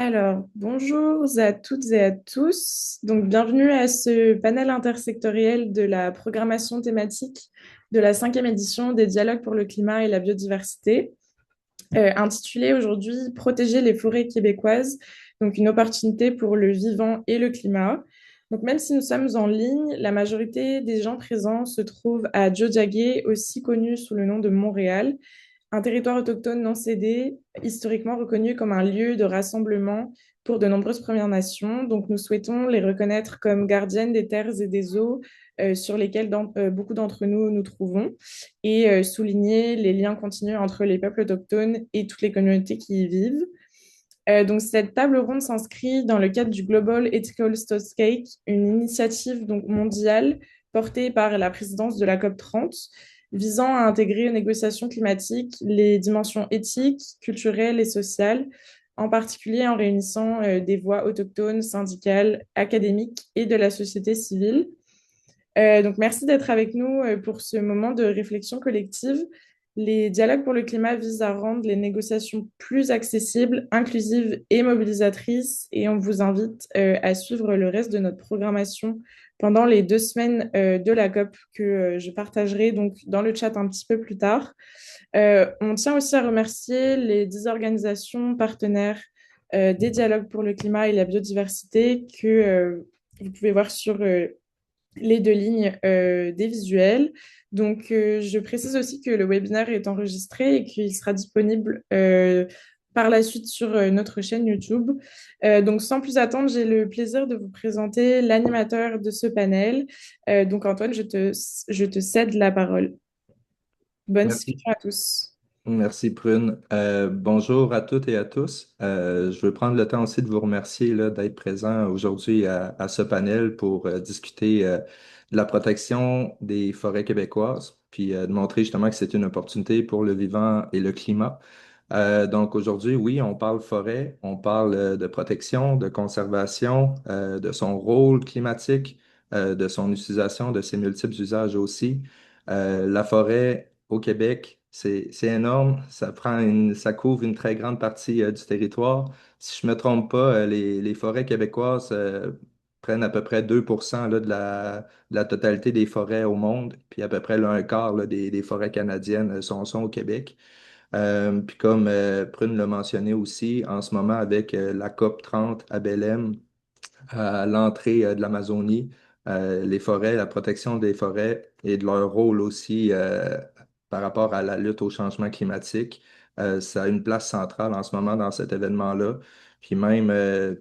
Alors, bonjour à toutes et à tous. Donc, bienvenue à ce panel intersectoriel de la programmation thématique de la cinquième édition des Dialogues pour le climat et la biodiversité, intitulé aujourd'hui Protéger les forêts québécoises, donc une opportunité pour le vivant et le climat. Donc, même si nous sommes en ligne, la majorité des gens présents se trouvent à Tiohtià:ke, aussi connu sous le nom de Montréal, un territoire autochtone non cédé, historiquement reconnu comme un lieu de rassemblement pour de nombreuses Premières Nations. Donc, nous souhaitons les reconnaître comme gardiennes des terres et des eaux sur lesquelles beaucoup d'entre nous nous trouvons et souligner les liens continus entre les peuples autochtones et toutes les communautés qui y vivent. Donc, cette table ronde s'inscrit dans le cadre du Global Ethical Stocktake, une initiative donc, mondiale portée par la présidence de la COP30, visant à intégrer aux négociations climatiques les dimensions éthiques, culturelles et sociales, en particulier en réunissant des voix autochtones, syndicales, académiques et de la société civile. Donc, merci d'être avec nous pour ce moment de réflexion collective. Les dialogues pour le climat visent à rendre les négociations plus accessibles, inclusives et mobilisatrices. Et on vous invite à suivre le reste de notre programmation pendant les 2 semaines de la COP que je partagerai donc dans le chat un petit peu plus tard. On tient aussi à remercier les 10 organisations partenaires des dialogues pour le climat et la biodiversité que vous pouvez voir sur les 2 lignes des visuels. Donc, je précise aussi que le webinaire est enregistré et qu'il sera disponible par la suite sur notre chaîne YouTube. Donc, sans plus attendre, j'ai le plaisir de vous présenter l'animateur de ce panel. Donc, Antoine, je te cède la parole. Bonne Merci. discussion à tous. Merci Prune. Bonjour à toutes et à tous. Je veux prendre le temps aussi de vous remercier là, d'être présent aujourd'hui à ce panel pour discuter de la protection des forêts québécoises, puis de montrer justement que c'est une opportunité pour le vivant et le climat. Donc aujourd'hui, oui, on parle forêt, on parle de protection, de conservation, de son rôle climatique, de son utilisation, de ses multiples usages aussi. La forêt au Québec, c'est énorme. Ça couvre une très grande partie du territoire. Si je me trompe pas, les forêts québécoises prennent à peu près 2% là, de la totalité des forêts au monde, puis à peu près là, un quart là, des forêts canadiennes sont au Québec. Puis comme Prune l'a mentionné aussi, en ce moment avec la COP30 à Belém, à l'entrée de l'Amazonie, les forêts, la protection des forêts et de leur rôle aussi par rapport à la lutte au changement climatique. Ça a une place centrale en ce moment dans cet événement-là. Puis même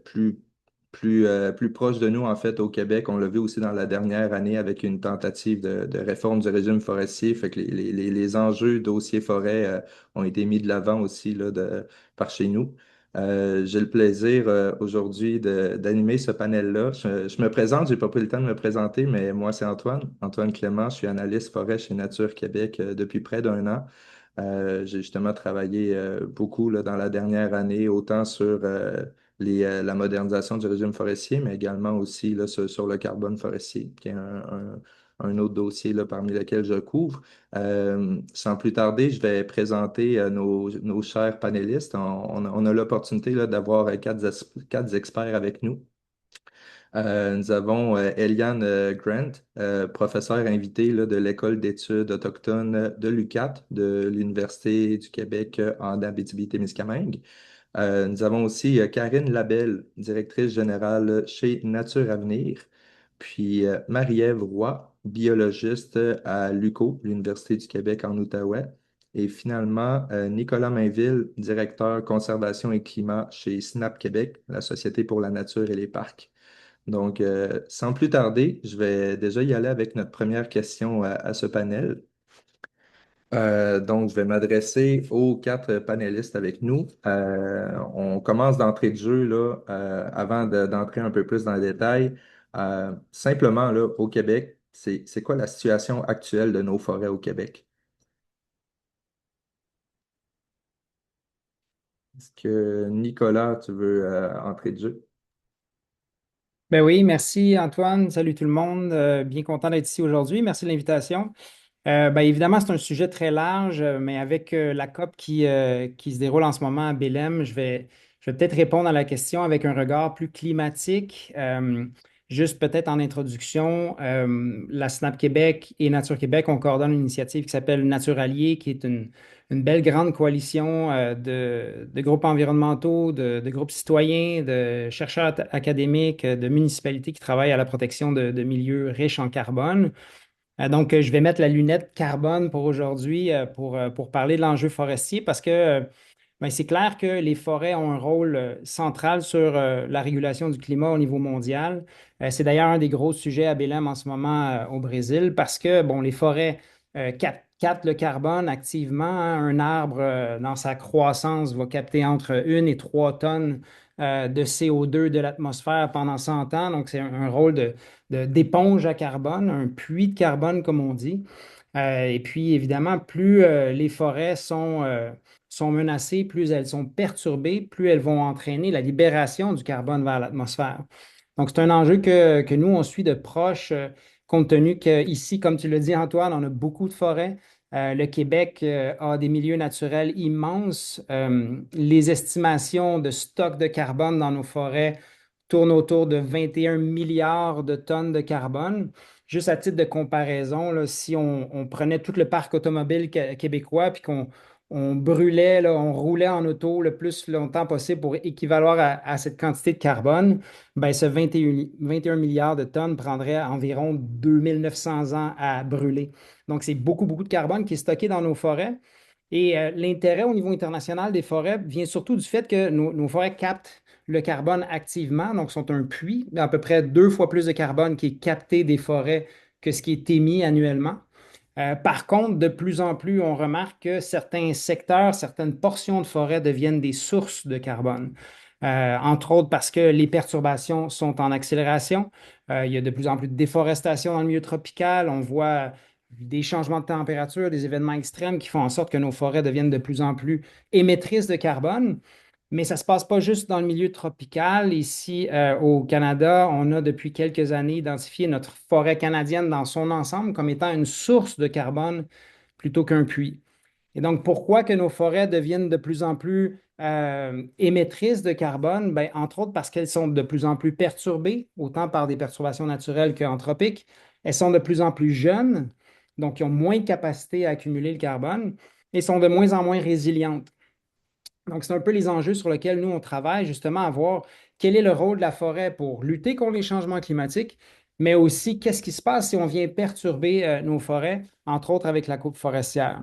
plus proche de nous, en fait, au Québec, on l'a vu aussi dans la dernière année avec une tentative de réforme du régime forestier. Fait que les enjeux dossiers forêt ont été mis de l'avant aussi là, par chez nous. J'ai le plaisir aujourd'hui d'animer ce panel-là. Je me présente, j'ai pas pris le temps de me présenter, mais moi, c'est Antoine Clément. Je suis analyste forêt chez Nature Québec depuis près d'un an. J'ai justement travaillé beaucoup là, dans la dernière année, autant sur la modernisation du régime forestier, mais également aussi là, sur le carbone forestier, qui est un autre dossier là, parmi lesquels je couvre. Sans plus tarder, je vais présenter nos chers panélistes. On a l'opportunité là, d'avoir quatre experts avec nous. Nous avons Eliane Grant, professeure invitée là, de l'École d'études autochtones de l'UQAT, de l'Université du Québec en Abitibi-Témiscamingue. Nous avons aussi Karine Labelle, directrice générale chez Nature Avenir, puis Marie-Ève Roy, biologiste à l'UQO, l'Université du Québec en Outaouais, et finalement Nicolas Mainville, directeur conservation et climat chez SNAP Québec, la Société pour la nature et les parcs. Donc, sans plus tarder, je vais déjà y aller avec notre première question à ce panel. Donc, je vais m'adresser aux quatre panélistes avec nous. On commence d'entrée de jeu là, avant d'entrer un peu plus dans le détail. Simplement, là, au Québec, c'est quoi la situation actuelle de nos forêts au Québec? Est-ce que Nicolas, tu veux entrer de jeu? Ben oui, merci Antoine. Salut tout le monde. Bien content d'être ici aujourd'hui. Merci de l'invitation. Ben évidemment, c'est un sujet très large, mais avec la COP qui se déroule en ce moment à Belém, Je vais peut-être répondre à la question avec un regard plus climatique. Juste peut-être en introduction, la SNAP Québec et Nature Québec, on coordonne une initiative qui s'appelle Naturalier, qui est une belle grande coalition de groupes environnementaux, de groupes citoyens, de chercheurs académiques, de municipalités qui travaillent à la protection de milieux riches en carbone. Donc, je vais mettre la lunette carbone pour aujourd'hui pour parler de l'enjeu forestier parce que ben, c'est clair que les forêts ont un rôle central sur la régulation du climat au niveau mondial. C'est d'ailleurs un des gros sujets à Belém en ce moment au Brésil parce que bon, les forêts captent le carbone activement, hein. Un arbre, dans sa croissance, va capter entre 1 et 3 tonnes de CO2 de l'atmosphère pendant 100 ans. Donc, c'est un rôle d'éponge à carbone, un puits de carbone, comme on dit. Et puis, évidemment, plus les forêts sont menacées, plus elles sont perturbées, plus elles vont entraîner la libération du carbone vers l'atmosphère. Donc, c'est un enjeu que nous, on suit de proche, compte tenu qu'ici, comme tu l'as dit, Antoine, on a beaucoup de forêts. Le Québec a des milieux naturels immenses. Les estimations de stock de carbone dans nos forêts tournent autour de 21 milliards de tonnes de carbone. Juste à titre de comparaison, là, si on prenait tout le parc automobile québécois puis qu'on brûlait, là, on roulait en auto le plus longtemps possible pour équivaloir à cette quantité de carbone, ben, ce 21 milliards de tonnes prendrait environ 2900 ans à brûler. Donc, c'est beaucoup, beaucoup de carbone qui est stocké dans nos forêts. Et l'intérêt au niveau international des forêts vient surtout du fait que nos forêts captent le carbone activement, donc sont un puits, à peu près 2 fois plus de carbone qui est capté des forêts que ce qui est émis annuellement. Par contre, de plus en plus, on remarque que certains secteurs, certaines portions de forêt deviennent des sources de carbone. Entre autres parce que les perturbations sont en accélération. Il y a de plus en plus de déforestation dans le milieu tropical. On voit des changements de température, des événements extrêmes qui font en sorte que nos forêts deviennent de plus en plus émettrices de carbone. Mais ça ne se passe pas juste dans le milieu tropical. Ici, au Canada, on a depuis quelques années identifié notre forêt canadienne dans son ensemble comme étant une source de carbone plutôt qu'un puits. Et donc, pourquoi que nos forêts deviennent de plus en plus émettrices de carbone? Bien, entre autres parce qu'elles sont de plus en plus perturbées, autant par des perturbations naturelles qu'anthropiques. Elles sont de plus en plus jeunes, donc ils ont moins de capacité à accumuler le carbone et sont de moins en moins résilientes. Donc, c'est un peu les enjeux sur lesquels nous, on travaille, justement, à voir quel est le rôle de la forêt pour lutter contre les changements climatiques, mais aussi qu'est-ce qui se passe si on vient perturber nos forêts, entre autres avec la coupe forestière.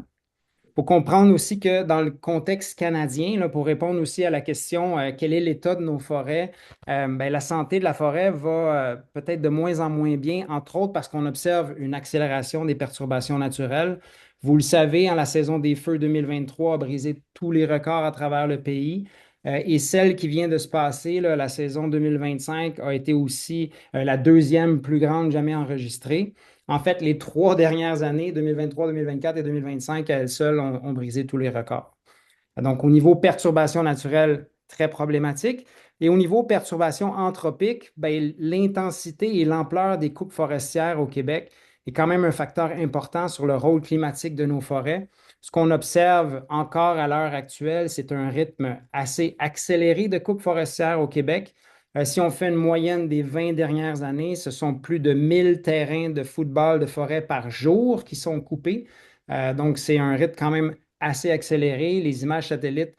Il faut comprendre aussi que dans le contexte canadien, là, pour répondre aussi à la question quel est l'état de nos forêts, ben, la santé de la forêt va peut-être de moins en moins bien, entre autres parce qu'on observe une accélération des perturbations naturelles. Vous le savez, hein, la saison des feux 2023 a brisé tous les records à travers le pays. Et celle qui vient de se passer, là, la saison 2025, a été aussi la deuxième plus grande jamais enregistrée. En fait, les 3 dernières années, 2023, 2024 et 2025, à elles seules ont brisé tous les records. Donc, au niveau perturbation naturelle, très problématique. Et au niveau perturbation anthropique, ben, l'intensité et l'ampleur des coupes forestières au Québec est quand même un facteur important sur le rôle climatique de nos forêts. Ce qu'on observe encore à l'heure actuelle, c'est un rythme assez accéléré de coupes forestières au Québec. Si on fait une moyenne des 20 dernières années, ce sont plus de 1000 terrains de football de forêt par jour qui sont coupés. Donc, c'est un rythme quand même assez accéléré. Les images satellites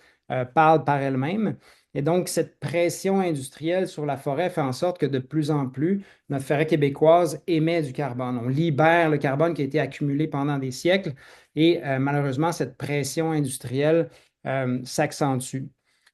parlent par elles-mêmes. Et donc, cette pression industrielle sur la forêt fait en sorte que de plus en plus, notre forêt québécoise émet du carbone. On libère le carbone qui a été accumulé pendant des siècles et malheureusement, cette pression industrielle s'accentue.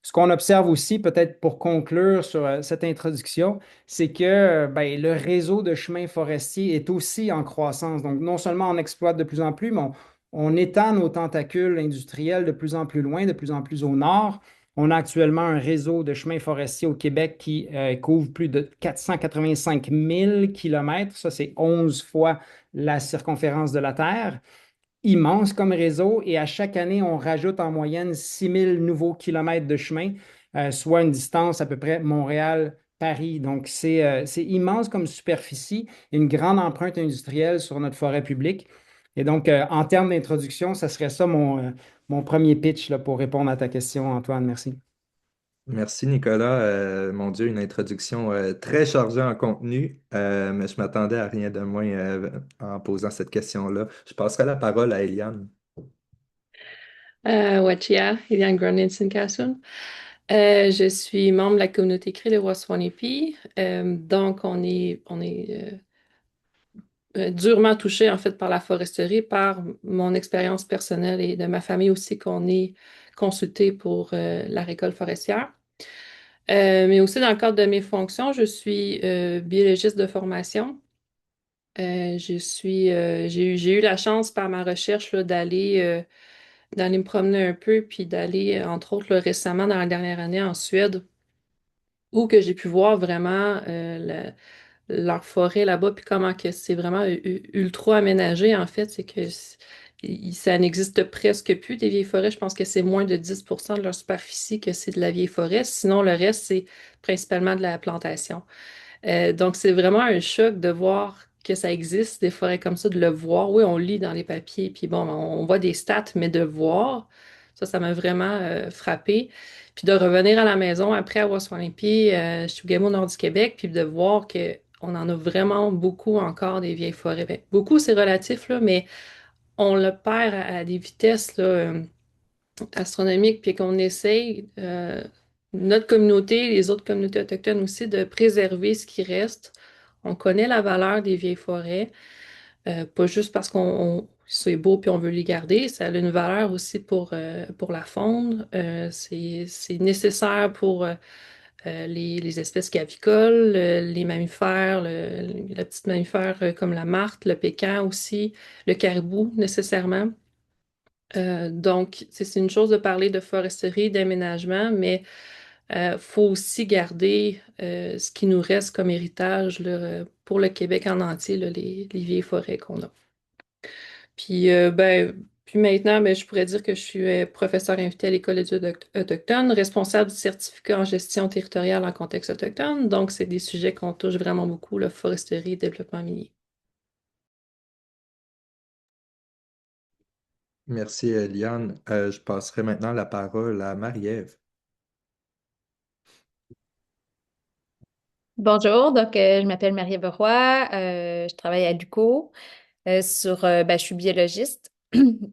Ce qu'on observe aussi, peut-être pour conclure sur cette introduction, c'est que ben, le réseau de chemins forestiers est aussi en croissance. Donc, non seulement on exploite de plus en plus, mais on étend nos tentacules industriels de plus en plus loin, de plus en plus au nord. On a actuellement un réseau de chemins forestiers au Québec qui couvre plus de 485 000 kilomètres. Ça, c'est 11 fois la circonférence de la Terre. Immense comme réseau. Et à chaque année, on rajoute en moyenne 6 000 nouveaux kilomètres de chemin, soit une distance à peu près Montréal-Paris. Donc, c'est immense comme superficie, une grande empreinte industrielle sur notre forêt publique. Et donc, en termes d'introduction, ça serait ça mon premier pitch là, pour répondre à ta question, Antoine. Merci. Merci Nicolas. Mon Dieu, une introduction très chargée en contenu, mais je m'attendais à rien de moins en posant cette question-là. Je passerai la parole à Eliane. Wachia, Eliane Gronin-Sinkasun. Je suis membre de la communauté Cri de Waswanipi. Donc, on est durement touché en fait par la foresterie, par mon expérience personnelle et de ma famille aussi qu'on est consulté pour la récolte forestière. Mais aussi dans le cadre de mes fonctions, je suis biologiste de formation. J'ai eu la chance par ma recherche là, d'aller me promener un peu, puis d'aller, entre autres, là, récemment, dans la dernière année, en Suède, où que j'ai pu voir vraiment leur forêt là-bas, puis comment que c'est vraiment ultra aménagé, en fait, c'est que ça n'existe presque plus des vieilles forêts. Je pense que c'est moins de 10% de leur superficie que c'est de la vieille forêt. Sinon, le reste, c'est principalement de la plantation. Donc, c'est vraiment un choc de voir que ça existe, des forêts comme ça, de le voir. Oui, on lit dans les papiers, puis bon, on voit des stats, mais de voir, ça m'a vraiment frappé. Puis de revenir à la maison après avoir soigné les pieds, je suis au nord du Québec, puis de voir que on en a vraiment beaucoup encore des vieilles forêts. Ben, beaucoup, c'est relatif, là, mais on le perd à des vitesses là, astronomiques, puis qu'on essaye, notre communauté, les autres communautés autochtones aussi, de préserver ce qui reste. On connaît la valeur des vieilles forêts, pas juste parce qu'on c'est beau puis on veut les garder, ça a une valeur aussi pour la faune. C'est nécessaire pour les espèces cavicoles, les mammifères, le petit mammifère comme la martre, le pécan aussi, le caribou nécessairement. Donc, c'est une chose de parler de foresterie, d'aménagement, mais faut aussi garder ce qui nous reste comme héritage là, pour le Québec en entier, là, les vieilles forêts qu'on a. Puis maintenant, ben, je pourrais dire que je suis professeur invité à l'École des études autochtones, responsable du certificat en gestion territoriale en contexte autochtone. Donc, c'est des sujets qu'on touche vraiment beaucoup, la foresterie et développement minier. Merci Eliane. Je passerai maintenant la parole à Marie-Ève. Bonjour, donc je m'appelle Marie Roy, je travaille à l'UQO je suis biologiste.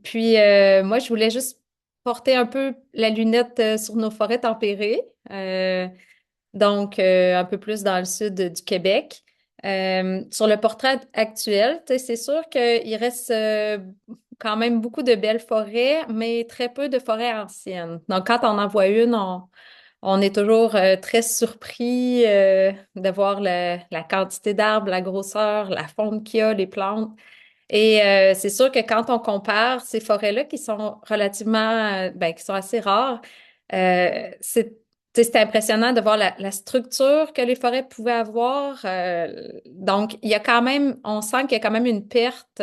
Puis moi, je voulais juste porter un peu la lunette sur nos forêts tempérées, un peu plus dans le sud du Québec. Sur le portrait actuel, tu sais, c'est sûr qu'il reste quand même beaucoup de belles forêts, mais très peu de forêts anciennes. Donc quand on en voit une, on est toujours très surpris de voir la quantité d'arbres, la grosseur, la faune qu'il y a, les plantes. Et c'est sûr que quand on compare ces forêts-là qui sont relativement, qui sont assez rares, c'est tu sais, c'était impressionnant de voir la structure que les forêts pouvaient avoir. Donc, il y a quand même, on sent qu'il y a quand même une perte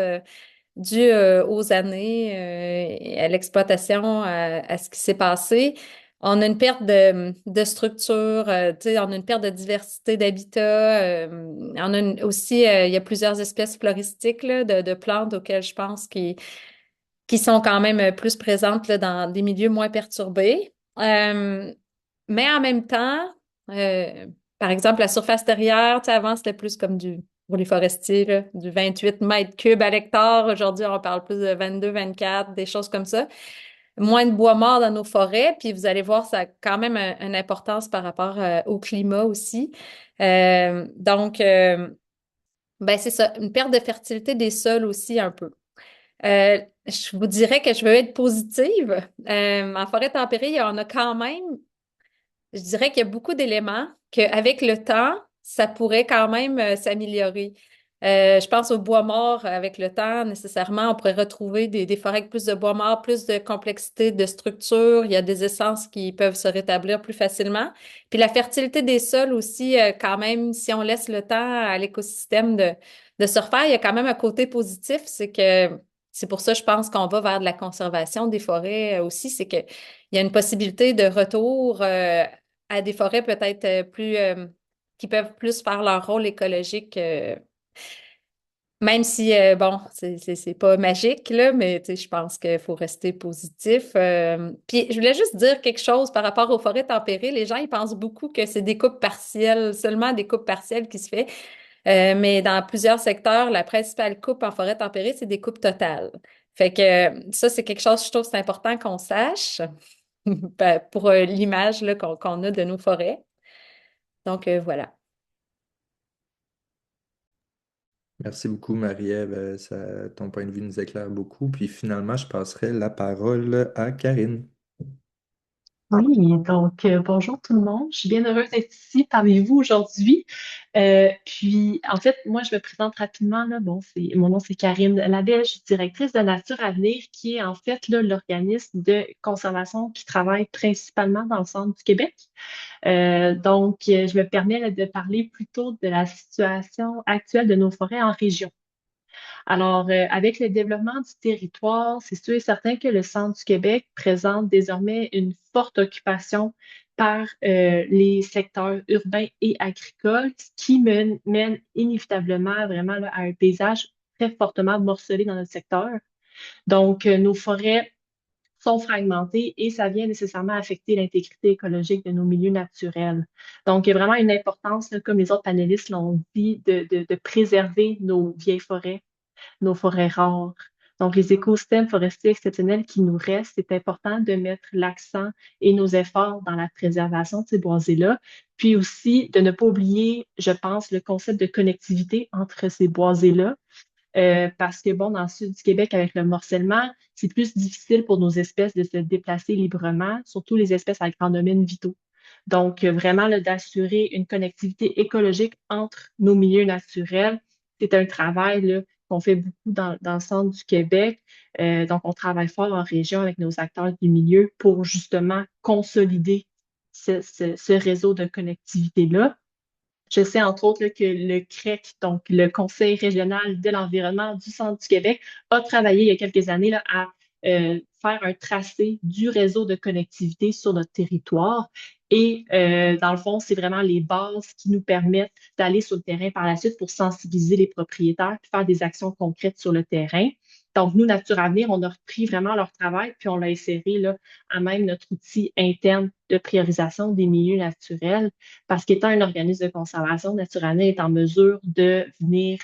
dû aux années et à l'exploitation, à ce qui s'est passé. On a une perte de structure, tu sais, on a une perte de diversité d'habitat. Aussi, il y a plusieurs espèces floristiques là, de plantes auxquelles je pense qui sont quand même plus présentes là, dans des milieux moins perturbés. Mais en même temps, euh, par exemple, la surface terrière, tu sais, avant, c'était plus comme pour les forestiers, là, du 28 mètres cubes à l'hectare. Aujourd'hui, on parle plus de 22, 24, des choses comme ça. Moins de bois mort dans nos forêts, puis vous allez voir, ça a quand même une importance par rapport au climat aussi. C'est ça, une perte de fertilité des sols aussi un peu. Je vous dirais que je veux être positive. En forêt tempérée, il y en a quand même, je dirais qu'il y a beaucoup d'éléments qu'avec le temps, ça pourrait quand même s'améliorer. Je pense au bois mort avec le temps, nécessairement, on pourrait retrouver des forêts avec plus de bois mort, plus de complexité de structure. Il y a des essences qui peuvent se rétablir plus facilement. Puis la fertilité des sols aussi, quand même, si on laisse le temps à l'écosystème de se refaire, il y a quand même un côté positif, c'est que c'est pour ça, je pense qu'on va vers de la conservation des forêts aussi, c'est que il y a une possibilité de retour à des forêts peut-être plus qui peuvent plus faire leur rôle écologique. Même si, bon, c'est pas magique, là, mais tu sais, je pense qu'il faut rester positif. Puis, je voulais juste dire quelque chose par rapport aux forêts tempérées. Les gens, ils pensent beaucoup que c'est des coupes partielles, seulement des coupes partielles qui se fait. Mais dans plusieurs secteurs, la principale coupe en forêt tempérée, c'est des coupes totales. Fait que ça, c'est quelque chose, je trouve, c'est important qu'on sache pour l'image là, qu'on a de nos forêts. Donc, voilà. Merci beaucoup, Marie-Ève. Ton point de vue nous éclaire beaucoup. Puis finalement, je passerai la parole à Karine. Oui, donc bonjour tout le monde. Je suis bien heureuse d'être ici parmi vous aujourd'hui. Puis, en fait, moi, je me présente rapidement. Là. Bon, mon nom, c'est Karine Labelle. Je suis directrice de Nature à venir, qui est en fait là, l'organisme de conservation qui travaille principalement dans le centre du Québec. Je me permets là, de parler plutôt de la situation actuelle de nos forêts en région. Alors, avec le développement du territoire, c'est sûr et certain que le centre du Québec présente désormais une forte occupation par les secteurs urbains et agricoles, ce qui mène inévitablement vraiment là, à un paysage très fortement morcelé dans notre secteur. Donc, nos forêts sont fragmentées et ça vient nécessairement affecter l'intégrité écologique de nos milieux naturels. Donc, il y a vraiment une importance, là, comme les autres panélistes l'ont dit, de préserver nos vieilles forêts, nos forêts rares. Donc, les écosystèmes forestiers exceptionnels qui nous restent, c'est important de mettre l'accent et nos efforts dans la préservation de ces boisés-là. Puis aussi, de ne pas oublier, je pense, le concept de connectivité entre ces boisés-là. Parce que, bon, dans le sud du Québec, avec le morcellement, c'est plus difficile pour nos espèces de se déplacer librement, surtout les espèces à grand domaine vitaux. Donc, vraiment, là, d'assurer une connectivité écologique entre nos milieux naturels, c'est un travail là, qu'on fait beaucoup dans le centre du Québec. Donc, on travaille fort en région avec nos acteurs du milieu pour justement consolider ce réseau de connectivité-là. Je sais entre autres là, que le CREC, donc le Conseil régional de l'environnement du Centre du Québec, a travaillé il y a quelques années là, à faire un tracé du réseau de connectivité sur notre territoire. Et dans le fond, c'est vraiment les bases qui nous permettent d'aller sur le terrain par la suite pour sensibiliser les propriétaires et faire des actions concrètes sur le terrain. Donc, nous, Nature Avenir, on a repris vraiment leur travail, puis on l'a inséré là, à même notre outil interne de priorisation des milieux naturels parce qu'étant un organisme de conservation, Nature Avenir est en mesure de venir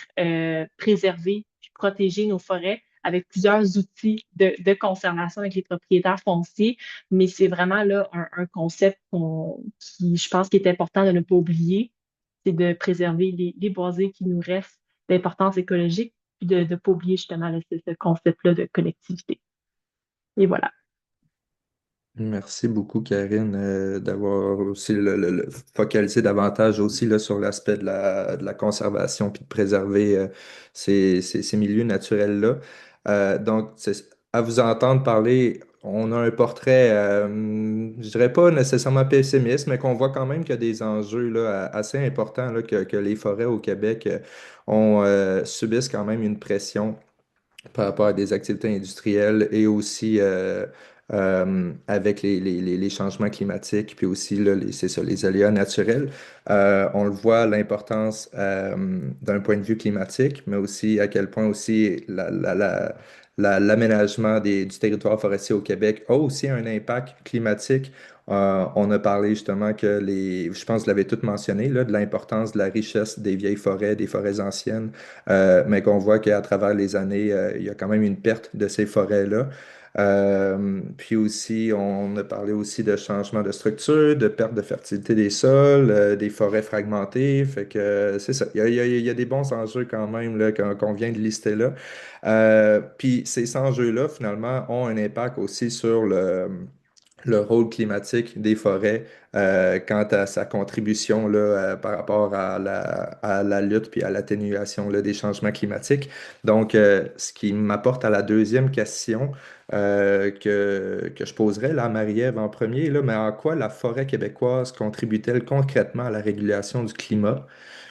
préserver puis protéger nos forêts avec plusieurs outils de conservation avec les propriétaires fonciers, mais c'est vraiment là un concept qui, je pense, qui est important de ne pas oublier, c'est de préserver les boisés qui nous restent d'importance écologique, puis de ne pas oublier justement là, ce concept-là de collectivité. Et voilà. Merci beaucoup, Karine, d'avoir aussi focalisé davantage aussi là, sur l'aspect de la conservation puis de préserver ces milieux naturels-là. À vous entendre parler, on a un portrait, je dirais pas nécessairement pessimiste, mais qu'on voit quand même qu'il y a des enjeux là, assez importants là, que les forêts au Québec subissent quand même une pression par rapport à des activités industrielles et aussi avec les changements climatiques, puis aussi, là, c'est ça, les aléas naturels. On le voit, l'importance d'un point de vue climatique, mais aussi à quel point aussi l'aménagement du territoire forestier au Québec a aussi un impact climatique. On a parlé justement je pense que vous l'avez tout mentionné, là, de l'importance de la richesse des vieilles forêts, des forêts anciennes, mais qu'on voit qu'à travers les années, il y a quand même une perte de ces forêts-là. Puis aussi, on a parlé aussi de changement de structure, de perte de fertilité des sols, des forêts fragmentées. Fait que c'est ça. Il y a des bons enjeux quand même là, qu'on vient de lister là. Puis ces enjeux-là, finalement, ont un impact aussi sur le rôle climatique des forêts quant à sa contribution là, par rapport à la lutte puis à l'atténuation là, des changements climatiques. Donc, ce qui m'apporte à la deuxième question que je poserais là, à Marie-Ève en premier, là, mais en quoi la forêt québécoise contribue-t-elle concrètement à la régulation du climat?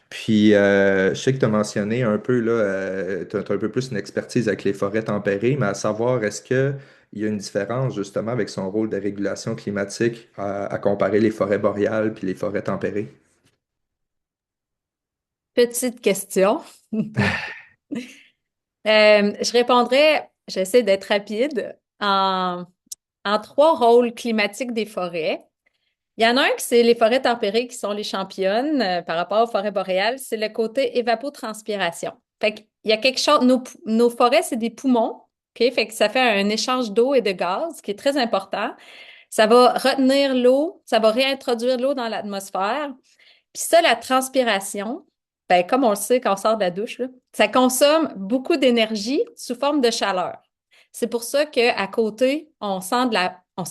Puis, je sais que tu as mentionné un peu, là, tu as un peu plus une expertise avec les forêts tempérées, mais à savoir, est-ce qu'il y a une différence justement avec son rôle de régulation climatique à comparer les forêts boréales puis les forêts tempérées? Petite question. Je répondrais, j'essaie d'être rapide, en trois rôles climatiques des forêts. Il y en a un qui c'est les forêts tempérées qui sont les championnes par rapport aux forêts boréales, c'est le côté évapotranspiration. Fait qu'il y a quelque chose, nos forêts, c'est des poumons, OK? Fait que ça fait un échange d'eau et de gaz qui est très important. Ça va retenir l'eau, ça va réintroduire l'eau dans l'atmosphère. Puis ça, la transpiration, ben, comme on le sait quand on sort de la douche, là, ça consomme beaucoup d'énergie sous forme de chaleur. C'est pour ça qu'à côté, on sent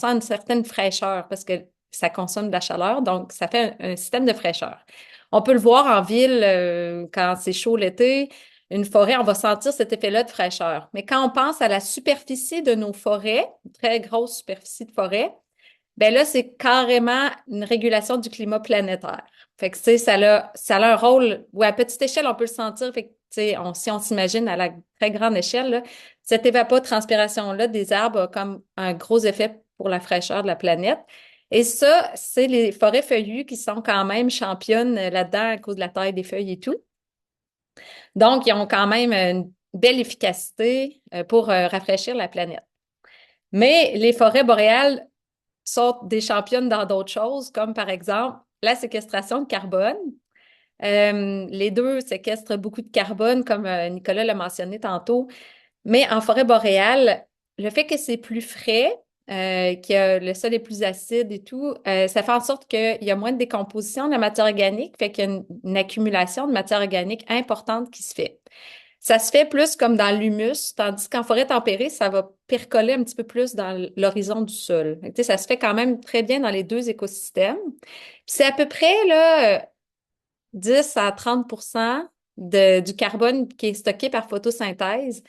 une certaine fraîcheur parce que ça consomme de la chaleur, donc ça fait un système de fraîcheur. On peut le voir en ville quand c'est chaud l'été, une forêt, on va sentir cet effet-là de fraîcheur. Mais quand on pense à la superficie de nos forêts, une très grosse superficie de forêt, ben là, c'est carrément une régulation du climat planétaire. Fait que, tu sais, ça a un rôle où à petite échelle, on peut le sentir. Fait que, tu sais, si on s'imagine à la très grande échelle, là, cette évapotranspiration-là des arbres a comme un gros effet pour la fraîcheur de la planète. Et ça, c'est les forêts feuillues qui sont quand même championnes là-dedans à cause de la taille des feuilles et tout. Donc, ils ont quand même une belle efficacité pour rafraîchir la planète. Mais les forêts boréales sont des championnes dans d'autres choses, comme par exemple la séquestration de carbone. Les deux séquestrent beaucoup de carbone, comme Nicolas l'a mentionné tantôt. Mais en forêt boréale, le fait que c'est plus frais, que le sol est plus acide et tout, ça fait en sorte qu'il y a moins de décomposition de la matière organique, fait qu'il y a une accumulation de matière organique importante qui se fait. Ça se fait plus comme dans l'humus, tandis qu'en forêt tempérée, ça va percoler un petit peu plus dans l'horizon du sol. Fait que, tu sais, ça se fait quand même très bien dans les deux écosystèmes. Puis c'est à peu près là, 10 à 30 du carbone qui est stocké par photosynthèse,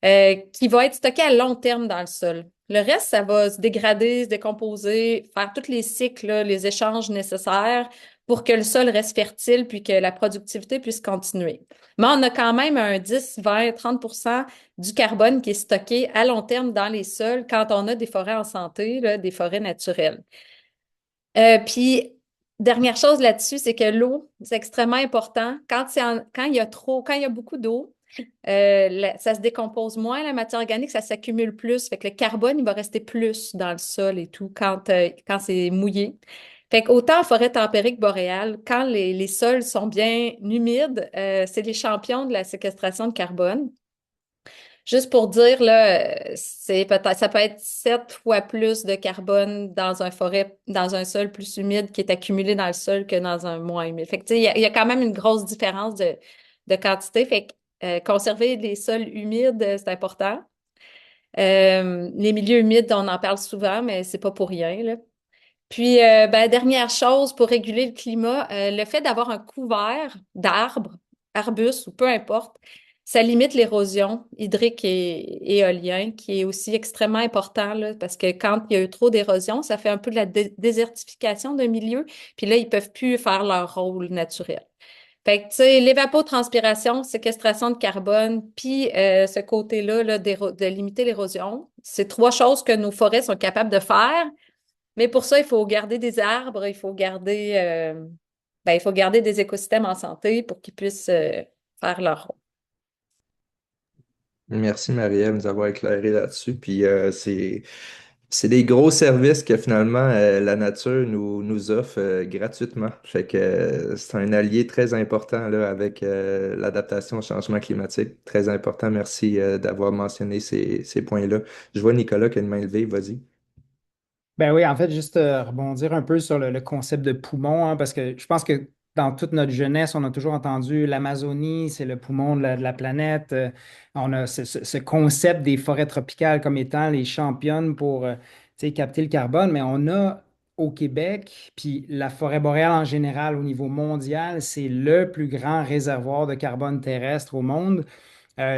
qui va être stocké à long terme dans le sol. Le reste, ça va se dégrader, se décomposer, faire tous les cycles, là, les échanges nécessaires pour que le sol reste fertile puis que la productivité puisse continuer. Mais on a quand même un 10, 20, 30 du carbone qui est stocké à long terme dans les sols quand on a des forêts en santé, là, des forêts naturelles. Puis, dernière chose là-dessus, c'est que l'eau, c'est extrêmement important. Quand il y a beaucoup d'eau, ça se décompose moins, la matière organique, ça s'accumule plus. Fait que le carbone, il va rester plus dans le sol et tout quand c'est mouillé. Fait qu'autant en forêt tempérée que boréale, quand les sols sont bien humides, c'est les champions de la séquestration de carbone. Juste pour dire, là, ça peut être 7 fois plus de carbone dans un sol plus humide qui est accumulé dans le sol que dans un moins humide. Fait que, tu sais, il y a quand même une grosse différence de quantité. Fait que, conserver les sols humides, c'est important. Les milieux humides, on en parle souvent, mais c'est pas pour rien, là. Puis, ben, dernière chose pour réguler le climat, le fait d'avoir un couvert d'arbres, arbustes ou peu importe, ça limite l'érosion hydrique et éolien, qui est aussi extrêmement important, là, parce que quand il y a eu trop d'érosion, ça fait un peu de la désertification d'un milieu, puis là, ils peuvent plus faire leur rôle naturel. Fait que, tu sais, l'évapotranspiration, séquestration de carbone, puis ce côté-là là, de limiter l'érosion, c'est trois choses que nos forêts sont capables de faire. Mais pour ça, il faut garder des arbres, il faut garder des écosystèmes en santé pour qu'ils puissent faire leur rôle. Merci Marie-Ève de nous avoir éclairé là-dessus. Puis c'est des gros services que finalement la nature nous offre gratuitement. Fait que c'est un allié très important là, avec l'adaptation au changement climatique. Très important. Merci d'avoir mentionné ces points-là. Je vois Nicolas qui a une main levée. Vas-y. Ben oui, en fait, juste rebondir un peu sur le concept de poumon, hein, parce que je pense que dans toute notre jeunesse, on a toujours entendu l'Amazonie, c'est le poumon de la planète. On a ce concept des forêts tropicales comme étant les championnes pour tu sais, capter le carbone, mais on a au Québec, puis la forêt boréale en général au niveau mondial, c'est le plus grand réservoir de carbone terrestre au monde.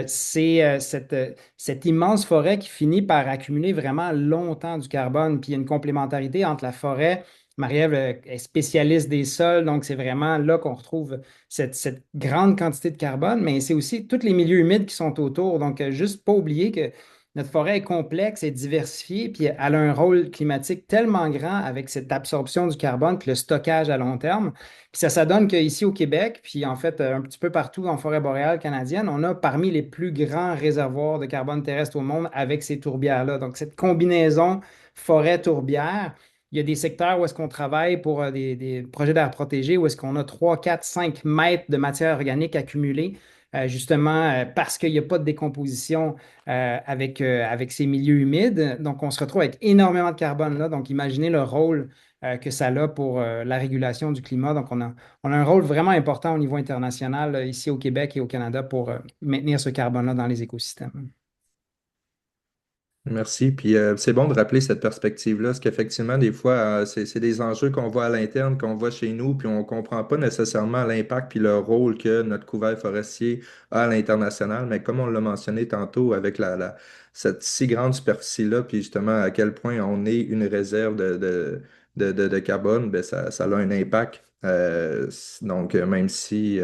C'est cette immense forêt qui finit par accumuler vraiment longtemps du carbone. Puis il y a une complémentarité entre la forêt. Marie-Ève est spécialiste des sols, donc c'est vraiment là qu'on retrouve cette grande quantité de carbone, mais c'est aussi tous les milieux humides qui sont autour. Donc, juste pas oublier que notre forêt est complexe et diversifiée, puis elle a un rôle climatique tellement grand avec cette absorption du carbone, puis le stockage à long terme. Puis ça donne qu'ici au Québec, puis en fait un petit peu partout en forêt boréale canadienne, on a parmi les plus grands réservoirs de carbone terrestre au monde avec ces tourbières-là. Donc cette combinaison forêt-tourbière, il y a des secteurs où est-ce qu'on travaille pour des projets d'air protégé, où est-ce qu'on a 3, 4, 5 mètres de matière organique accumulée, justement parce qu'il n'y a pas de décomposition avec ces milieux humides. Donc, on se retrouve avec énormément de carbone là. Donc, imaginez le rôle que ça a pour la régulation du climat. Donc, on a un rôle vraiment important au niveau international ici au Québec et au Canada pour maintenir ce carbone-là dans les écosystèmes. Merci. Puis c'est bon de rappeler cette perspective-là, parce qu'effectivement, des fois, c'est des enjeux qu'on voit à l'interne, qu'on voit chez nous, puis on ne comprend pas nécessairement l'impact puis le rôle que notre couvert forestier a à l'international. Mais comme on l'a mentionné tantôt, avec cette si grande superficie-là, puis justement à quel point on est une réserve de carbone, ben ça a un impact. Donc, même si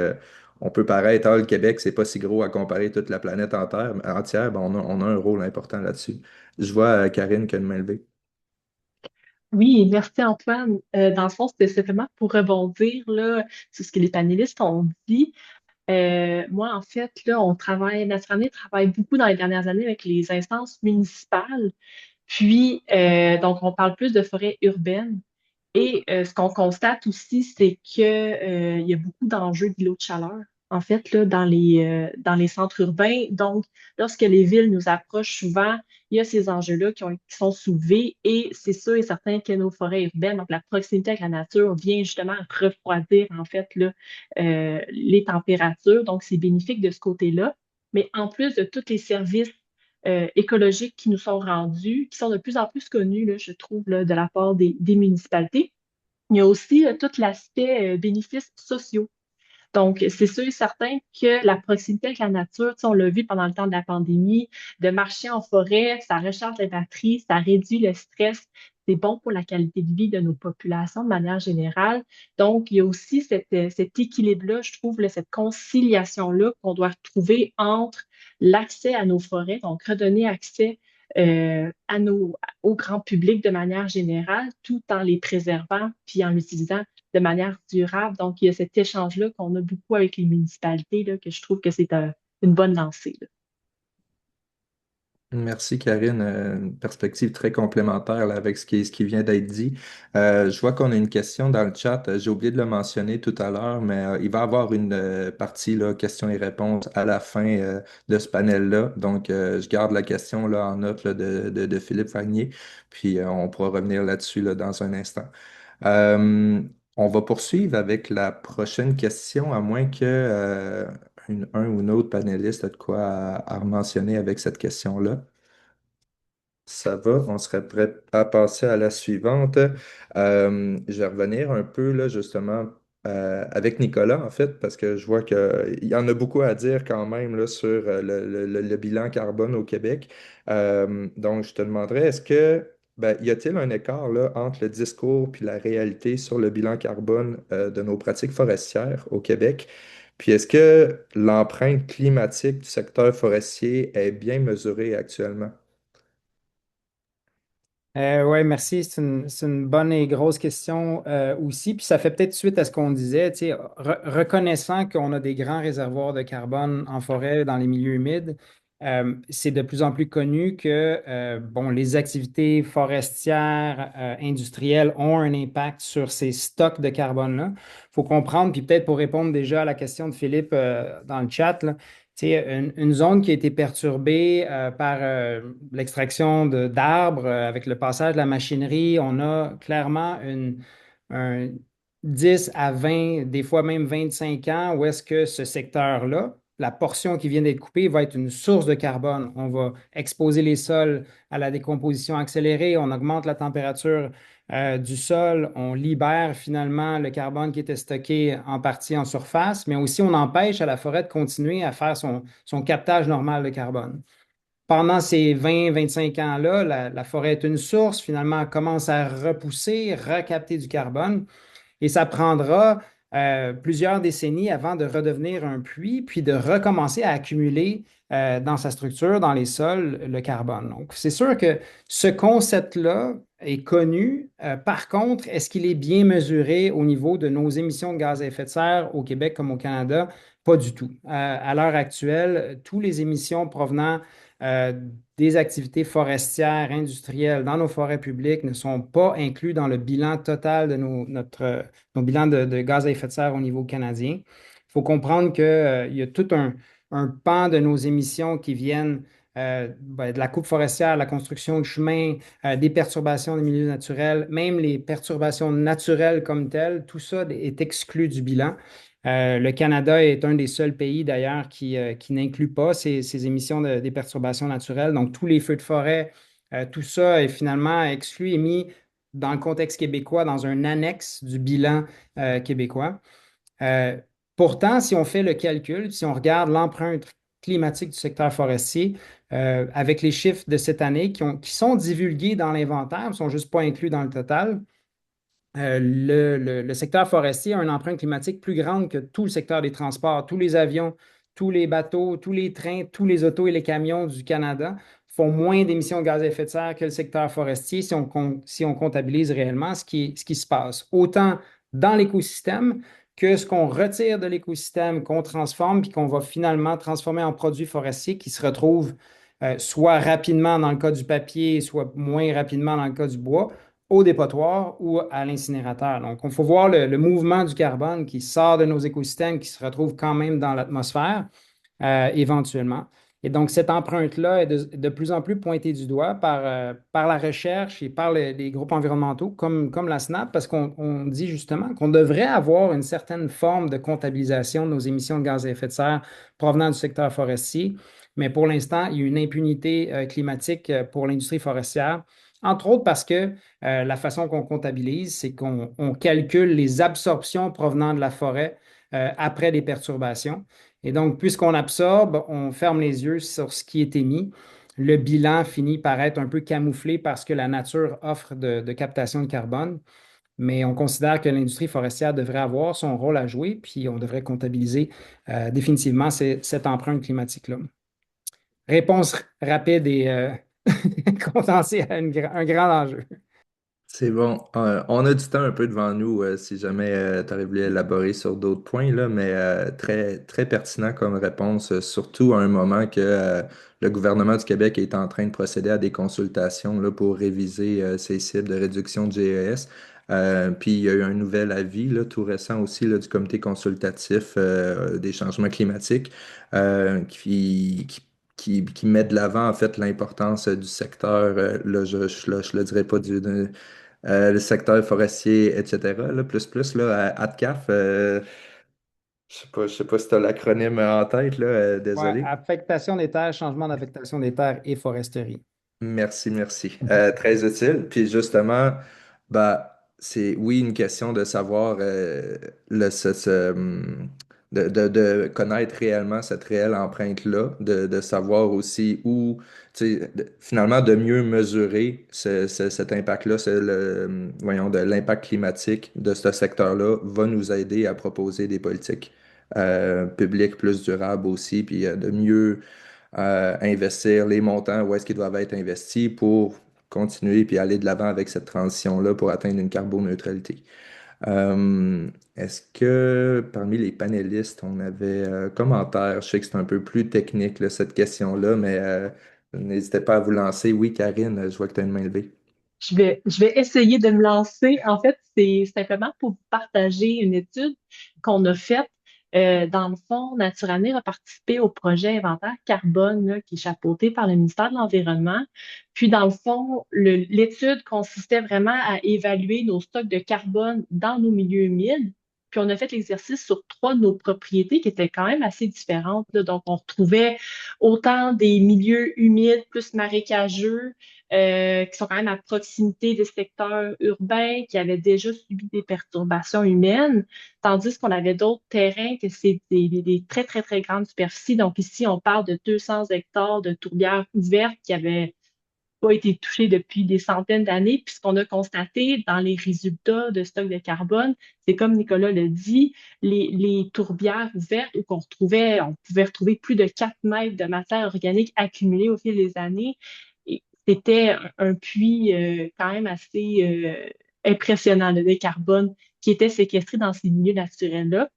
on peut paraître, le Québec, c'est pas si gros à comparer toute la planète entière, ben on a un rôle important là-dessus. Je vois Karine qui a une main levée. Oui, merci Antoine. Dans le fond, c'était simplement pour rebondir là, sur ce que les panélistes ont dit. Moi, en fait, là, notre année travaille beaucoup dans les dernières années avec les instances municipales. Puis, donc, on parle plus de forêt urbaine. Et ce qu'on constate aussi, c'est que, il y a beaucoup d'enjeux d'îlots de chaleur, en fait, là, dans les centres urbains. Donc, lorsque les villes nous approchent souvent, il y a ces enjeux-là qui sont soulevés et c'est sûr et certain que nos forêts urbaines, donc la proximité avec la nature, vient justement refroidir, en fait, là, les températures. Donc, c'est bénéfique de ce côté-là. Mais en plus de tous les services écologiques qui nous sont rendus, qui sont de plus en plus connus, là, je trouve, là, de la part des municipalités. Il y a aussi tout l'aspect bénéfices sociaux. Donc, c'est sûr et certain que la proximité avec la nature, tu sais, on l'a vu pendant le temps de la pandémie, de marcher en forêt, ça recharge les batteries, ça réduit le stress, c'est bon pour la qualité de vie de nos populations de manière générale. Donc, il y a aussi cet équilibre-là, je trouve, là, cette conciliation-là qu'on doit trouver entre l'accès à nos forêts, donc redonner accès au grand public de manière générale, tout en les préservant puis en l'utilisant de manière durable. Donc, il y a cet échange-là qu'on a beaucoup avec les municipalités, là, que je trouve que c'est une bonne lancée, là. Merci Karine. Une perspective très complémentaire là, avec ce qui vient d'être dit. Je vois qu'on a une question dans le chat. J'ai oublié de le mentionner tout à l'heure, mais il va y avoir une partie là, questions et réponses à la fin de ce panel-là. Donc, je garde la question là, en note là, de Philippe Vanier, puis on pourra revenir là-dessus là, dans un instant. Euh, on va poursuivre avec la prochaine question, à moins que un ou une autre panéliste ait de quoi à mentionner avec cette question-là. Ça va, on serait prêt à passer à la suivante. Je vais revenir un peu là, justement avec Nicolas, en fait, parce que je vois qu'il y en a beaucoup à dire quand même là, sur le bilan carbone au Québec. Donc, je te demanderais, y a-t-il un écart là, entre le discours puis la réalité sur le bilan carbone de nos pratiques forestières au Québec? Puis est-ce que l'empreinte climatique du secteur forestier est bien mesurée actuellement? Oui, merci. C'est une bonne et grosse question aussi. Puis ça fait peut-être suite à ce qu'on disait, tu sais, reconnaissant qu'on a des grands réservoirs de carbone en forêt, dans les milieux humides, c'est de plus en plus connu que bon, les activités forestières, industrielles ont un impact sur ces stocks de carbone-là. Il faut comprendre, puis peut-être pour répondre déjà à la question de Philippe dans le chat, là, tu sais, une zone qui a été perturbée par l'extraction d'arbres avec le passage de la machinerie, on a clairement un 10 à 20, des fois même 25 ans, où est-ce que ce secteur-là, la portion qui vient d'être coupée, va être une source de carbone. On va exposer les sols à la décomposition accélérée, on augmente la température du sol, on libère finalement le carbone qui était stocké en partie en surface, mais aussi on empêche à la forêt de continuer à faire son captage normal de carbone. Pendant ces 20-25 ans-là, la forêt est une source, finalement, elle commence à repousser, recapter du carbone, et ça prendra plusieurs décennies avant de redevenir un puits, puis de recommencer à accumuler dans sa structure, dans les sols, le carbone. Donc, c'est sûr que ce concept-là est connu. Par contre, est-ce qu'il est bien mesuré au niveau de nos émissions de gaz à effet de serre au Québec comme au Canada? Pas du tout. À l'heure actuelle, toutes les émissions provenant euh, des activités forestières, industrielles dans nos forêts publiques ne sont pas inclus dans le bilan total de nos bilans de gaz à effet de serre au niveau canadien. Il faut comprendre qu'il y a tout un pan de nos émissions qui viennent de la coupe forestière, la construction de chemins, des perturbations des milieux naturels, même les perturbations naturelles comme telles, tout ça est exclu du bilan. Le Canada est un des seuls pays d'ailleurs qui n'inclut pas ces émissions des perturbations naturelles. Donc, tous les feux de forêt, tout ça est finalement exclu et mis dans le contexte québécois dans un annexe du bilan québécois. Euh, Pourtant, si on fait le calcul, si on regarde l'empreinte climatique du secteur forestier, avec les chiffres de cette année qui sont divulgués dans l'inventaire, ne sont juste pas inclus dans le total, le secteur forestier a une empreinte climatique plus grande que tout le secteur des transports. Tous les avions, tous les bateaux, tous les trains, tous les autos et les camions du Canada font moins d'émissions de gaz à effet de serre que le secteur forestier si on comptabilise réellement ce qui se passe. Autant dans l'écosystème que ce qu'on retire de l'écosystème, qu'on transforme, puis qu'on va finalement transformer en produits forestiers qui se retrouvent soit rapidement dans le cas du papier, soit moins rapidement dans le cas du bois au dépotoir ou à l'incinérateur. Donc, il faut voir le mouvement du carbone qui sort de nos écosystèmes, qui se retrouve quand même dans l'atmosphère, éventuellement. Et donc, cette empreinte-là est de plus en plus pointée du doigt par la recherche et par les groupes environnementaux comme la SNAP, parce qu'on dit justement qu'on devrait avoir une certaine forme de comptabilisation de nos émissions de gaz à effet de serre provenant du secteur forestier. Mais pour l'instant, il y a une impunité climatique pour l'industrie forestière, entre autres parce que la façon qu'on comptabilise, c'est qu'on calcule les absorptions provenant de la forêt après des perturbations. Et donc, puisqu'on absorbe, on ferme les yeux sur ce qui est émis. Le bilan finit par être un peu camouflé parce que la nature offre de captation de carbone. Mais on considère que l'industrie forestière devrait avoir son rôle à jouer, puis on devrait comptabiliser définitivement cette empreinte climatique-là. Réponse rapide et condensée à un grand enjeu. C'est bon. On a du temps un peu devant nous si jamais tu aurais voulu élaborer sur d'autres points, là, mais très, très pertinent comme réponse, surtout à un moment que le gouvernement du Québec est en train de procéder à des consultations là, pour réviser ses cibles de réduction de GES. Puis il y a eu un nouvel avis là, tout récent aussi là, du comité consultatif des changements climatiques qui met de l'avant en fait l'importance du secteur, là, je le dirais pas le secteur forestier, etc. Là, plus là, à ADCAF, je sais pas si tu as l'acronyme en tête, là, Ouais, désolé. affectation des terres, changement d'affectation des terres et foresterie. Merci, merci. Très utile. Puis justement, bah, c'est oui une question de savoir de connaître réellement cette réelle empreinte-là, de savoir aussi où, tu sais, finalement, de mieux mesurer cet impact-là, voyons, de l'impact climatique de ce secteur-là va nous aider à proposer des politiques publiques plus durables aussi, puis de mieux investir les montants où est-ce qu'ils doivent être investis pour continuer puis aller de l'avant avec cette transition-là pour atteindre une carboneutralité. Est-ce que parmi les panélistes, on avait commentaires? Je sais que c'est un peu plus technique là, cette question-là, mais n'hésitez pas à vous lancer. Oui, Karine, je vois que tu as une main levée. Je vais essayer de me lancer. En fait, c'est simplement pour vous partager une étude qu'on a faite. Dans le fond, Naturaneer a participé au projet Inventaire carbone là, qui est chapeauté par le ministère de l'Environnement. Puis, dans le fond, l'étude consistait vraiment à évaluer nos stocks de carbone dans nos milieux humides. Puis, on a fait l'exercice sur trois de nos propriétés qui étaient quand même assez différentes, là. Donc, on retrouvait autant des milieux humides plus marécageux, qui sont quand même à proximité des secteurs urbains, qui avaient déjà subi des perturbations humaines, tandis qu'on avait d'autres terrains que c'est des très, très, très grandes superficies. Donc ici, on parle de 200 hectares de tourbières ouvertes qui avaient pas été touchée depuis des centaines d'années. Puis ce qu'on a constaté dans les résultats de stock de carbone, c'est comme Nicolas l'a dit, les tourbières ouvertes où on pouvait retrouver plus de 4 mètres de matière organique accumulée au fil des années. Et c'était un puits quand même assez impressionnant de carbone qui était séquestré dans ces milieux naturels-là.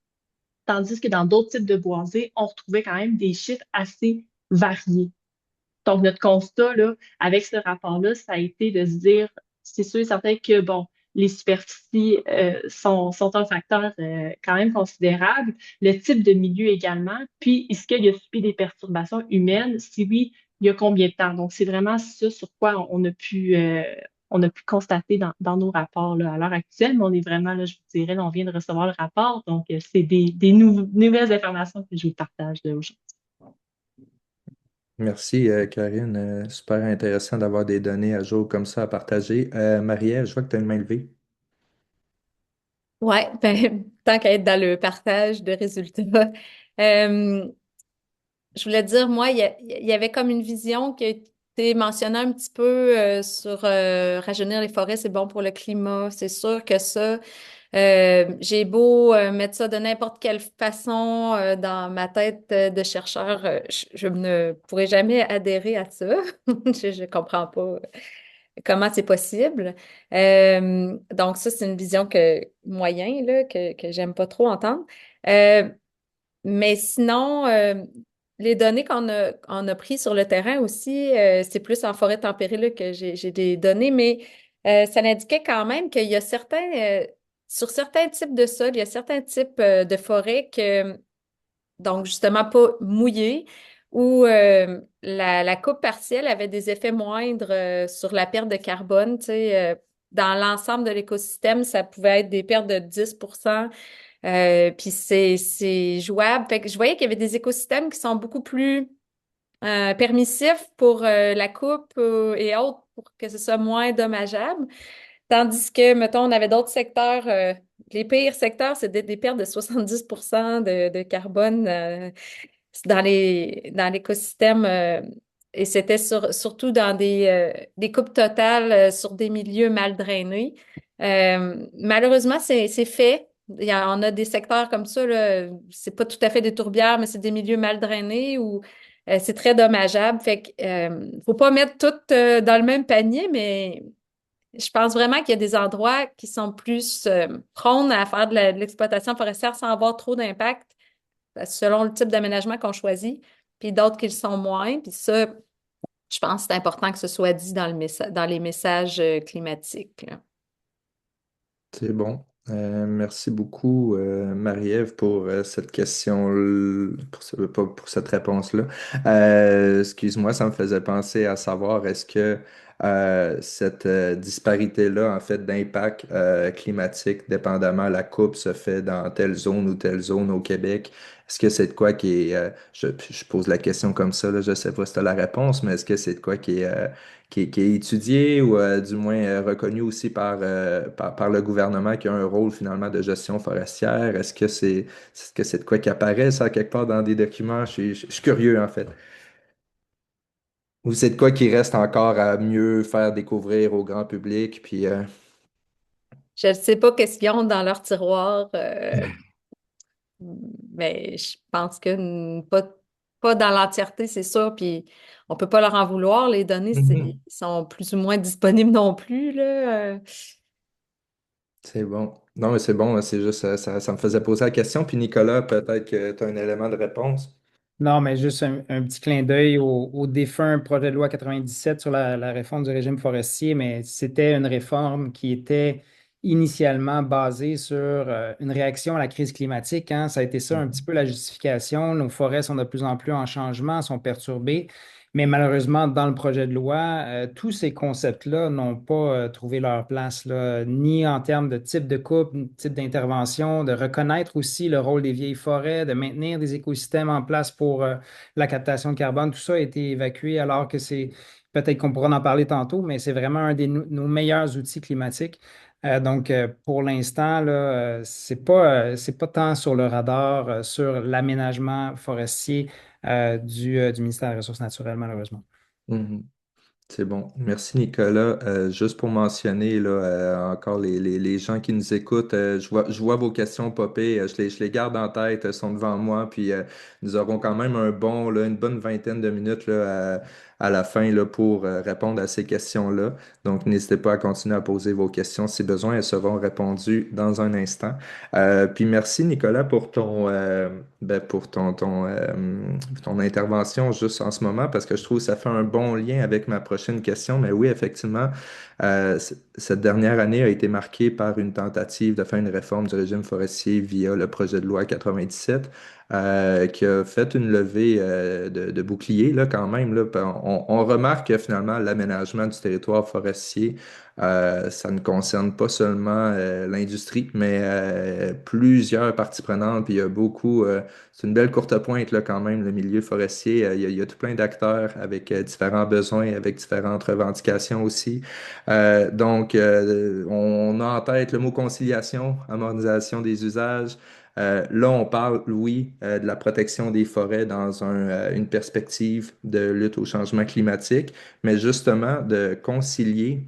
Tandis que dans d'autres types de boisés, on retrouvait quand même des chiffres assez variés. Donc, notre constat, là, avec ce rapport-là, ça a été de se dire, c'est sûr et certain que, bon, les superficies sont un facteur quand même considérable, le type de milieu également, puis est-ce qu'il y a subi des perturbations humaines? Si oui, il y a combien de temps? Donc, c'est vraiment ça sur quoi on a pu constater dans nos rapports là, à l'heure actuelle, mais on est vraiment, là, je vous dirais, là, on vient de recevoir le rapport, donc c'est des nouvelles informations que je vous partage là, aujourd'hui. Merci, Karine. Super intéressant d'avoir des données à jour comme ça à partager. Marie-Ève, je vois que tu as une main levée. Ouais, ben, tant qu'à être dans le partage de résultats, euh, je voulais dire, moi, il y avait comme une vision qui a été mentionnée un petit peu sur rajeunir les forêts, c'est bon pour le climat. C'est sûr que ça, j'ai beau mettre ça de n'importe quelle façon dans ma tête de chercheur, je ne pourrai jamais adhérer à ça. Je comprends pas comment c'est possible. Donc ça, c'est une vision que moyen là, que j'aime pas trop entendre. Euh, mais sinon, les données qu'on a prises sur le terrain aussi, c'est plus en forêt tempérée là, que j'ai des données, mais ça indiquait quand même qu'il y a sur certains types de sols, il y a certains types de forêts que, donc justement pas mouillées, où la coupe partielle avait des effets moindres sur la perte de carbone. Tu sais, dans l'ensemble de l'écosystème, ça pouvait être des pertes de 10%. Puis c'est jouable. Fait que je voyais qu'il y avait des écosystèmes qui sont beaucoup plus permissifs pour la coupe et autres pour que ce soit moins dommageable. Tandis que, mettons, on avait d'autres secteurs, les pires secteurs, c'est des pertes de 70% de carbone dans l'écosystème. Et c'était surtout dans des coupes totales sur des milieux mal drainés. Malheureusement, c'est fait. On a des secteurs comme ça, là, c'est pas tout à fait des tourbières, mais c'est des milieux mal drainés où c'est très dommageable. Fait que, faut pas mettre tout dans le même panier, mais je pense vraiment qu'il y a des endroits qui sont plus prônes à faire de l'exploitation forestière sans avoir trop d'impact selon le type d'aménagement qu'on choisit, puis d'autres qui le sont moins. Puis ça, je pense que c'est important que ce soit dit dans les messages climatiques, là. C'est bon. Merci beaucoup, Marie-Ève, pour cette question, pour cette réponse-là. Excuse-moi, ça me faisait penser à savoir, est-ce que cette disparité-là, en fait, d'impact climatique, dépendamment la coupe se fait dans telle zone au Québec, est-ce que c'est de quoi qui est, je pose la question comme ça, là, je sais pas si tu as la réponse, mais est-ce que c'est de quoi qui est étudié ou du moins reconnu aussi par le gouvernement qui a un rôle finalement de gestion forestière? Est-ce que c'est de quoi qui apparaît ça quelque part dans des documents? Je suis curieux en fait. Ou c'est de quoi qui reste encore à mieux faire découvrir au grand public? Puis, Je ne sais pas qu'est-ce qu'ils ont dans leur tiroir, mais je pense que pas dans l'entièreté, c'est sûr. Puis on peut pas leur en vouloir. Les données, Mhm. sont plus ou moins disponibles non plus, là. C'est bon. Non, mais c'est bon, c'est juste ça me faisait poser la question. Puis Nicolas, peut-être que tu as un élément de réponse. Non, mais juste un petit clin d'œil au défunt projet de loi 97 sur la réforme du régime forestier, mais c'était une réforme qui était initialement basée sur une réaction à la crise climatique, hein. Ça a été ça un petit peu la justification. Nos forêts sont de plus en plus en changement, sont perturbées, mais malheureusement, dans le projet de loi, tous ces concepts-là n'ont pas trouvé leur place, là, ni en termes de type de coupe, ni de type d'intervention, de reconnaître aussi le rôle des vieilles forêts, de maintenir des écosystèmes en place pour la captation de carbone. Tout ça a été évacué alors que peut-être qu'on pourra en parler tantôt, mais c'est vraiment un de nos meilleurs outils climatiques. Donc, pour l'instant, là, c'est pas tant sur le radar, sur l'aménagement forestier du ministère des Ressources naturelles, malheureusement. Mhm. C'est bon. Merci Nicolas. Juste pour mentionner là, encore les gens qui nous écoutent, je vois vos questions popper, je les garde en tête, elles sont devant moi, puis nous aurons quand même une bonne vingtaine de minutes là, à la fin là, pour répondre à ces questions-là. Donc n'hésitez pas à continuer à poser vos questions si besoin, elles seront répondues dans un instant. Puis merci Nicolas pour ton intervention juste en ce moment parce que je trouve que ça fait un bon lien avec ma prochaine question. Mais oui, effectivement, cette dernière année a été marquée par une tentative de faire une réforme du régime forestier via le projet de loi 97. Qui a fait une levée de bouclier là, quand même. Là. On remarque que finalement l'aménagement du territoire forestier ça ne concerne pas seulement l'industrie, mais plusieurs parties prenantes. Puis il y a beaucoup, c'est une belle courte pointe là, quand même, le milieu forestier. Il y a tout plein d'acteurs avec différents besoins, avec différentes revendications aussi. On a en tête le mot conciliation, harmonisation des usages. Là, on parle, oui, de la protection des forêts dans une perspective de lutte au changement climatique, mais justement de concilier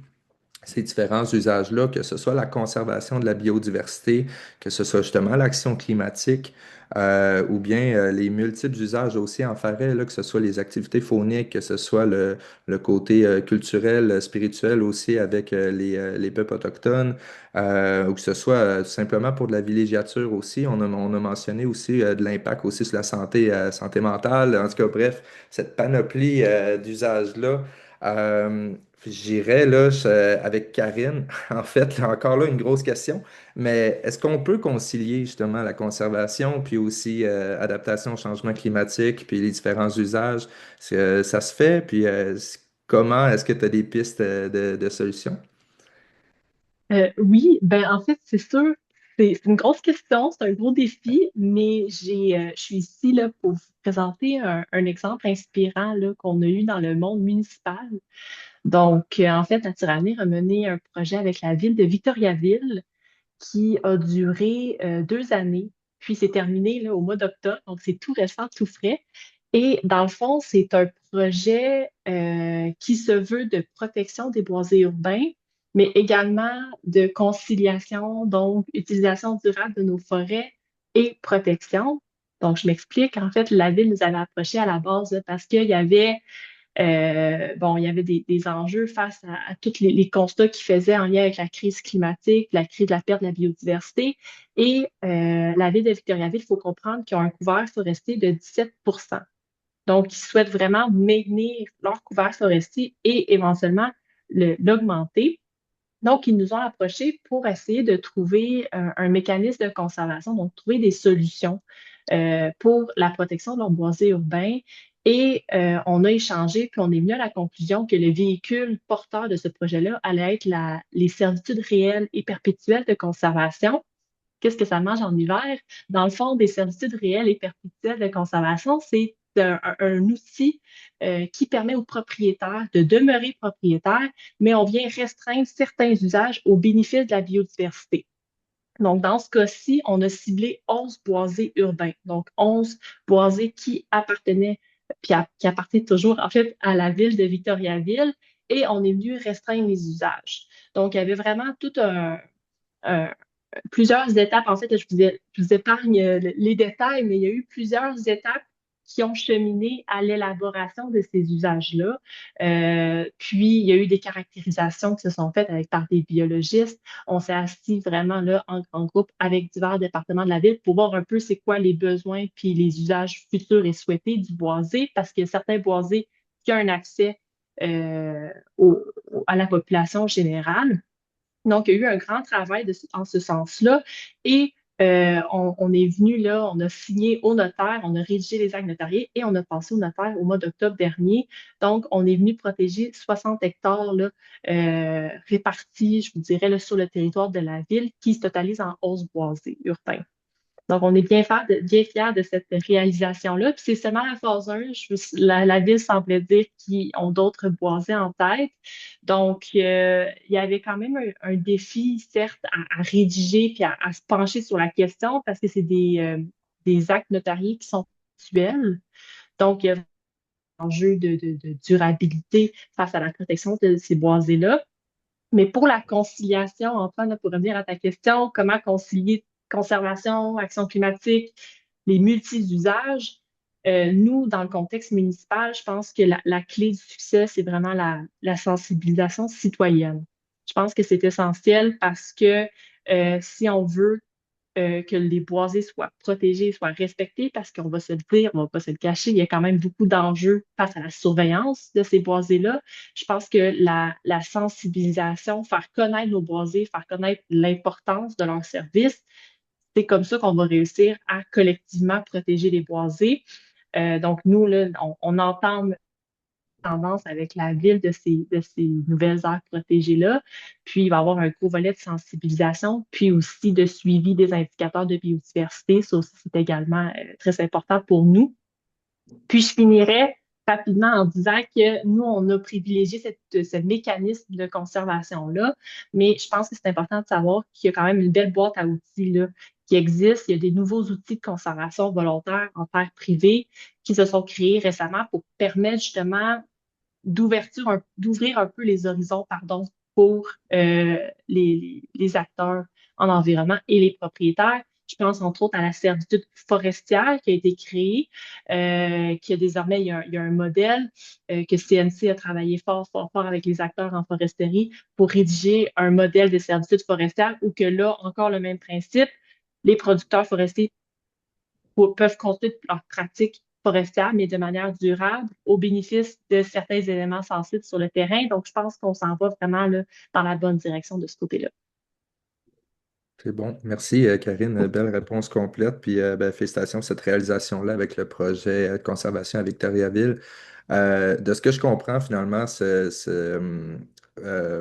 ces différents usages-là, que ce soit la conservation de la biodiversité, que ce soit justement l'action climatique, ou bien les multiples usages aussi en forêt, là, que ce soit les activités fauniques, que ce soit le côté culturel, spirituel aussi avec les peuples autochtones, ou que ce soit tout simplement pour de la villégiature aussi. On a mentionné aussi de l'impact aussi sur la santé mentale. En tout cas, bref, cette panoplie d'usages-là. J'irais là avec Karine. En fait, là, encore là, une grosse question. Mais est-ce qu'on peut concilier justement la conservation, puis aussi adaptation au changement climatique, puis les différents usages? Est-ce que ça se fait? Puis comment est-ce que tu as des pistes de solutions? Oui, ben en fait, c'est sûr, c'est une grosse question, c'est un gros défi, mais je suis ici là, pour vous présenter un exemple inspirant là, qu'on a eu dans le monde municipal. Donc, en fait, la Tyrannie a mené un projet avec la ville de Victoriaville qui a duré 2 années, puis c'est terminé là, au mois d'octobre, donc c'est tout récent, tout frais. Et dans le fond, c'est un projet qui se veut de protection des boisés urbains, mais également de conciliation, donc utilisation durable de nos forêts et protection. Donc, je m'explique. En fait, la ville nous avait approchés à la base là, parce qu'il y avait bon, il y avait des enjeux face à tous les constats qu'ils faisaient en lien avec la crise climatique, la crise de la perte de la biodiversité. Et la ville de Victoriaville, il faut comprendre qu'ils ont un couvert forestier de 17%. Donc, ils souhaitent vraiment maintenir leur couvert forestier et éventuellement l'augmenter. Donc, ils nous ont approchés pour essayer de trouver un mécanisme de conservation, donc trouver des solutions pour la protection de leurs boisés urbains. Et on a échangé, puis on est venu à la conclusion que le véhicule porteur de ce projet-là allait être les servitudes réelles et perpétuelles de conservation. Qu'est-ce que ça mange en hiver? Dans le fond, des servitudes réelles et perpétuelles de conservation, c'est un outil qui permet aux propriétaires de demeurer propriétaires, mais on vient restreindre certains usages au bénéfice de la biodiversité. Donc, dans ce cas-ci, on a ciblé 11 boisés urbains, donc 11 boisés qui appartenaient, qui appartiennent toujours, en fait, à la ville de Victoriaville, et on est venu restreindre les usages. Donc, il y avait vraiment tout un, plusieurs étapes. En fait, je vous épargne les détails, mais il y a eu plusieurs étapes qui ont cheminé à l'élaboration de ces usages-là. Puis, il y a eu des caractérisations qui se sont faites par des biologistes. On s'est assis vraiment là en grand groupe avec divers départements de la ville pour voir un peu c'est quoi les besoins puis les usages futurs et souhaités du boisé, parce qu'il y a certains boisés qui ont un accès à la population générale. Donc, il y a eu un grand travail en ce sens-là. Et on est venu là, on a signé au notaire, on a rédigé les actes notariés et on a passé au notaire au mois d'octobre dernier. Donc, on est venu protéger 60 hectares là, répartis, je vous dirais, là, sur le territoire de la ville qui se totalise en 11 boisés urbains. Donc, on est bien fiers de cette réalisation-là. Puis c'est seulement la phase 1. La ville semblait dire qu'ils ont d'autres boisés en tête. Donc, il y avait quand même un défi, certes, à rédiger puis à se pencher sur la question parce que c'est des actes notariés qui sont actuels. Donc, il y a enjeux de durabilité face à la protection de ces boisés-là. Mais pour la conciliation, Antoine, là, pour revenir à ta question, comment concilier conservation, action climatique, les multi-usages? Nous, dans le contexte municipal, je pense que la clé du succès, c'est vraiment la sensibilisation citoyenne. Je pense que c'est essentiel parce que si on veut que les boisés soient protégés, soient respectés, parce qu'on va se le dire, on va pas se le cacher, il y a quand même beaucoup d'enjeux face à la surveillance de ces boisés-là. Je pense que la sensibilisation, faire connaître nos boisés, faire connaître l'importance de leur service, c'est comme ça qu'on va réussir à collectivement protéger les boisés. Donc, nous, là, on entend tendance avec la ville de ces nouvelles aires protégées-là. Puis, il va y avoir un gros volet de sensibilisation, puis aussi de suivi des indicateurs de biodiversité. Ça aussi, c'est également très important pour nous. Puis, je finirais rapidement en disant que nous, on a privilégié ce mécanisme de conservation-là, mais je pense que c'est important de savoir qu'il y a quand même une belle boîte à outils là, qui existe. Il y a des nouveaux outils de conservation volontaire en terre privée qui se sont créés récemment pour permettre justement d'ouvrir un peu les horizons, pardon, pour les acteurs en environnement et les propriétaires. Je pense entre autres à la servitude forestière qui a été créée, qui a désormais, il y a un modèle que CNC a travaillé fort, fort, fort avec les acteurs en foresterie pour rédiger un modèle de servitude forestière où que là, encore le même principe, les producteurs forestiers peuvent continuer leur pratique forestière, mais de manière durable, au bénéfice de certains éléments sensibles sur le terrain. Donc, je pense qu'on s'en va vraiment là, dans la bonne direction de ce côté-là. C'est bon. Merci, Karine. Belle réponse complète. Puis, ben, félicitations pour cette réalisation-là avec le projet de conservation à Victoriaville. De ce que je comprends, finalement,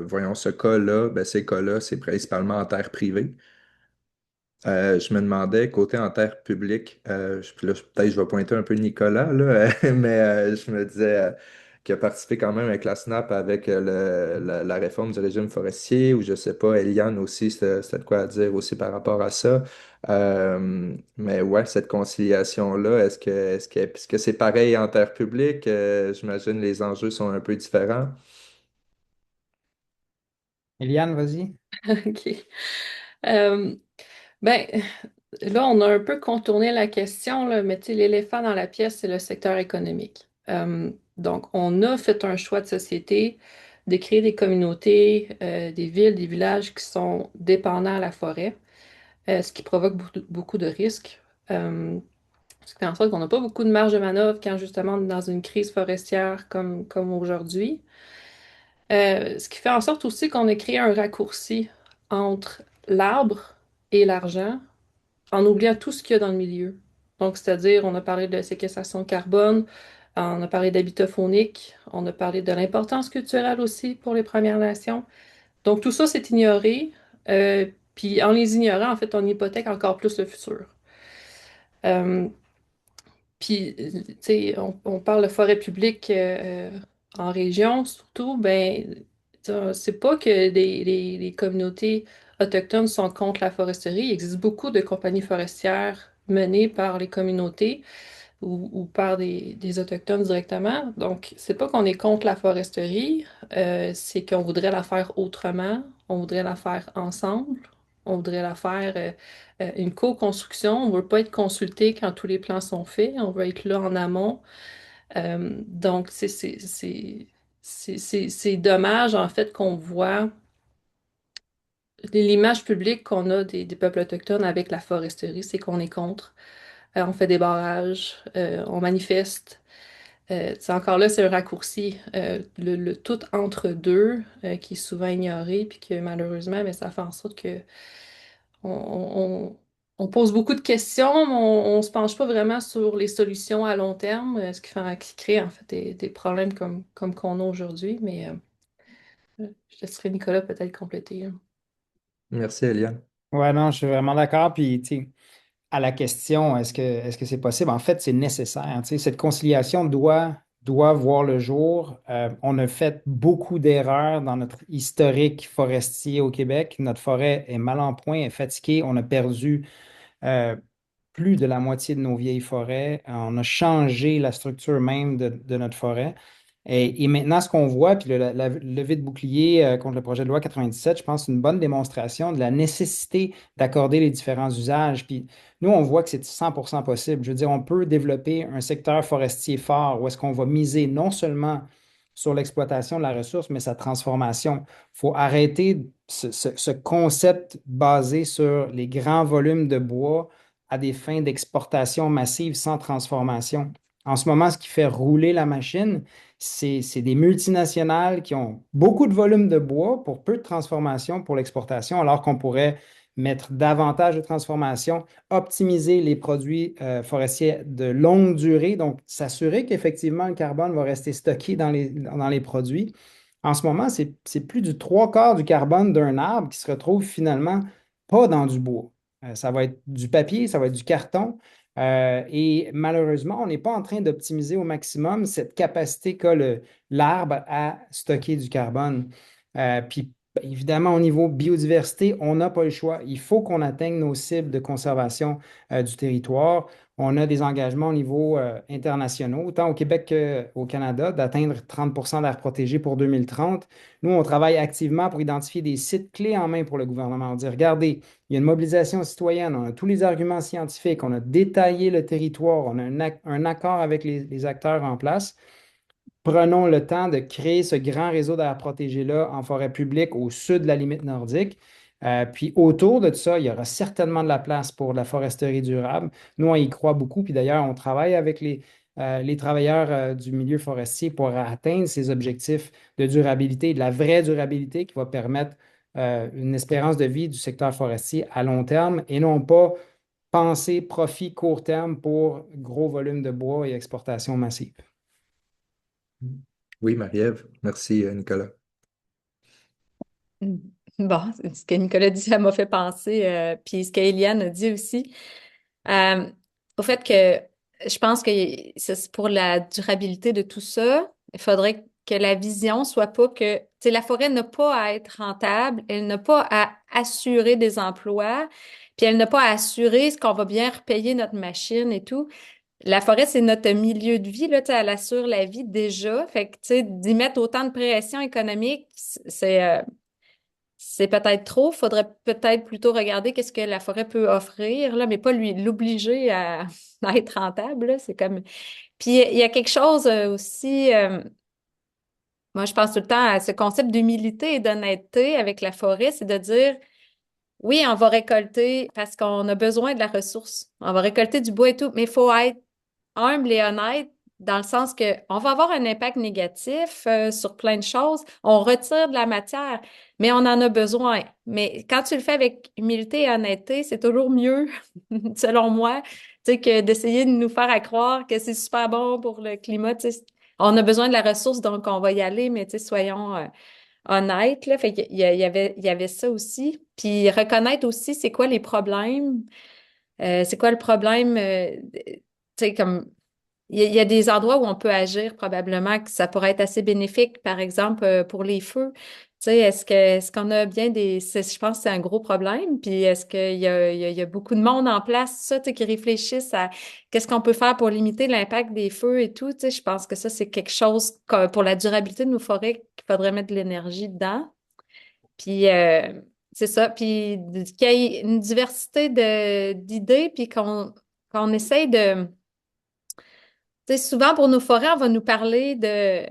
voyons, ce cas-là, ben, ces cas-là, c'est principalement en terre privée. Je me demandais, côté en terre publique, puis là, peut-être je vais pointer un peu Nicolas, là, mais je me disais qu'il a participé quand même avec la SNAP avec la réforme du régime forestier, ou je sais pas, Eliane aussi, c'était de quoi à dire aussi par rapport à ça. Mais ouais, cette conciliation-là, est-ce que c'est pareil en terre publique? J'imagine les enjeux sont un peu différents. Eliane, vas-y. OK. Euh, ben, là, on a un peu contourné la question, là, mais tu sais, l'éléphant dans la pièce, c'est le secteur économique. Donc, on a fait un choix de société de créer des communautés, des villes, des villages qui sont dépendants à la forêt, ce qui provoque beaucoup de risques. Ce qui fait en sorte qu'on n'a pas beaucoup de marge de manœuvre quand justement on est dans une crise forestière comme aujourd'hui. Ce qui fait en sorte aussi qu'on a créé un raccourci entre l'arbre et l'argent en oubliant tout ce qu'il y a dans le milieu. Donc, c'est-à-dire, on a parlé de séquestration de carbone, on a parlé d'habitat faunique, on a parlé de l'importance culturelle aussi pour les Premières Nations. Donc, tout ça, c'est ignoré. Puis, en les ignorant, en fait, on hypothèque encore plus le futur. Euh, Puis, tu sais, on parle de forêt publique en région, surtout, ben, c'est pas que les communautés autochtones sont contre la foresterie. Il existe beaucoup de compagnies forestières menées par les communautés ou par des autochtones directement. Donc, c'est pas qu'on est contre la foresterie, c'est qu'on voudrait la faire autrement, on voudrait la faire ensemble, on voudrait la faire une co-construction. On veut pas être consulté quand tous les plans sont faits, on veut être là en amont. Donc, c'est dommage en fait qu'on voit l'image publique qu'on a des peuples autochtones avec la foresterie, c'est qu'on est contre. On fait des barrages, on manifeste. C'est encore là, c'est un raccourci. Le tout entre deux qui est souvent ignoré, puis que malheureusement, mais ça fait en sorte que on, on pose beaucoup de questions, mais on se penche pas vraiment sur les solutions à long terme, qui crée en fait des problèmes comme qu'on a aujourd'hui. Mais je laisserai Nicolas peut-être compléter, hein. Merci, Eliane. Ouais, non, je suis vraiment d'accord. Puis, tu sais, à la question, est-ce que c'est possible? En fait, c'est nécessaire. Tu sais, cette conciliation doit voir le jour. On a fait beaucoup d'erreurs dans notre historique forestier au Québec. Notre forêt est mal en point, est fatiguée. On a perdu euh, plus de la moitié de nos vieilles forêts. On a changé la structure même de notre forêt. Et maintenant, ce qu'on voit, puis la levée de bouclier contre le projet de loi 97, je pense, c'est une bonne démonstration de la nécessité d'accorder les différents usages. Puis nous, on voit que c'est 100% possible. Je veux dire, on peut développer un secteur forestier fort où est-ce qu'on va miser non seulement sur l'exploitation de la ressource, mais sa transformation. Il faut arrêter ce concept basé sur les grands volumes de bois à des fins d'exportation massive sans transformation. En ce moment, ce qui fait rouler la machine, c'est des multinationales qui ont beaucoup de volume de bois pour peu de transformation pour l'exportation, alors qu'on pourrait mettre davantage de transformation, optimiser les produits forestiers de longue durée, donc s'assurer qu'effectivement le carbone va rester stocké dans les produits. En ce moment, c'est plus du trois quarts du carbone d'un arbre qui se retrouve finalement pas dans du bois. Ça va être du papier, ça va être du carton. Et malheureusement, on n'est pas en train d'optimiser au maximum cette capacité qu'a l'arbre à stocker du carbone. Puis, évidemment, au niveau biodiversité, on n'a pas le choix. Il faut qu'on atteigne nos cibles de conservation du territoire. On a des engagements au niveau internationaux, autant au Québec qu'au Canada, d'atteindre 30 d'aires protégées pour 2030. Nous, on travaille activement pour identifier des sites clés en main pour le gouvernement. On dit, regardez, il y a une mobilisation citoyenne, on a tous les arguments scientifiques, on a détaillé le territoire, on a un accord avec les acteurs en place. Prenons le temps de créer ce grand réseau d'air protégé-là en forêt publique au sud de la limite nordique. Puis autour de ça, il y aura certainement de la place pour la foresterie durable. Nous, on y croit beaucoup. Puis d'ailleurs, on travaille avec les travailleurs du milieu forestier pour atteindre ces objectifs de durabilité, de la vraie durabilité qui va permettre une espérance de vie du secteur forestier à long terme et non pas penser profit court terme pour gros volumes de bois et exportation massive. Oui, Marie-Ève. Merci, Nicolas. Bon, ce que Nicolas dit, ça m'a fait penser, puis ce qu'Éliane a dit aussi, euh, au fait que je pense que c'est pour la durabilité de tout ça, il faudrait que la vision soit pas que, tu sais, la forêt n'a pas à être rentable, elle n'a pas à assurer des emplois, puis elle n'a pas à assurer ce qu'on va bien repayer notre machine et tout. La forêt, c'est notre milieu de vie, là, tu sais, elle assure la vie déjà. Fait que, tu sais, d'y mettre autant de pression économique, c'est peut-être trop. Faudrait peut-être plutôt regarder qu'est-ce que la forêt peut offrir, là, mais pas l'obliger à, à être rentable, là. C'est comme... Puis, il y a quelque chose aussi, moi, je pense tout le temps à ce concept d'humilité et d'honnêteté avec la forêt, c'est de dire, oui, on va récolter parce qu'on a besoin de la ressource. On va récolter du bois et tout, mais il faut être humble et honnête dans le sens que on va avoir un impact négatif sur plein de choses. On retire de la matière, mais on en a besoin. Mais quand tu le fais avec humilité et honnêteté, c'est toujours mieux, selon moi, tu sais, que d'essayer de nous faire à croire que c'est super bon pour le climat. Tu sais, on a besoin de la ressource, donc on va y aller, mais tu sais, soyons honnêtes, là. Fait il y avait ça aussi. Puis reconnaître aussi c'est quoi les problèmes. C'est quoi le problème? Tu sais, comme il y a des endroits où on peut agir probablement que ça pourrait être assez bénéfique, par exemple pour les feux. Tu sais, est-ce qu'on a bien je pense que c'est un gros problème. Puis est-ce qu'il y a beaucoup de monde en place, ça, tu sais, qui réfléchissent à qu'est-ce qu'on peut faire pour limiter l'impact des feux et tout. Tu sais, je pense que ça, c'est quelque chose pour la durabilité de nos forêts qu'il faudrait mettre de l'énergie dedans. Puis c'est ça. Puis qu'il y ait une diversité d'idées, puis qu'on essaye de tu sais, souvent, pour nos forêts, on va nous parler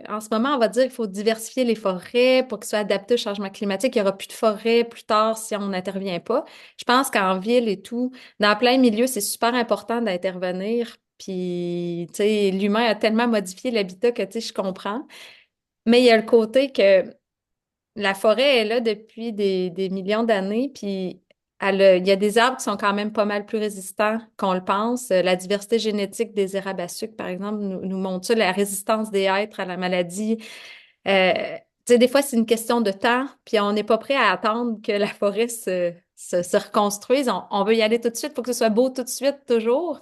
en ce moment, on va dire qu'il faut diversifier les forêts pour qu'elles soient adaptées au changement climatique. Il n'y aura plus de forêts plus tard si on n'intervient pas. Je pense qu'en ville et tout, dans plein milieu, c'est super important d'intervenir. Puis, tu sais, l'humain a tellement modifié l'habitat que, tu sais, je comprends. Mais il y a le côté que la forêt est là depuis des millions d'années, puis il y a des arbres qui sont quand même pas mal plus résistants qu'on le pense. La diversité génétique des érables à sucre, par exemple, nous montre ça, la résistance des hêtres à la maladie. Tu sais, des fois, c'est une question de temps, puis on n'est pas prêt à attendre que la forêt se reconstruise. On veut y aller tout de suite, il faut que ce soit beau tout de suite, toujours.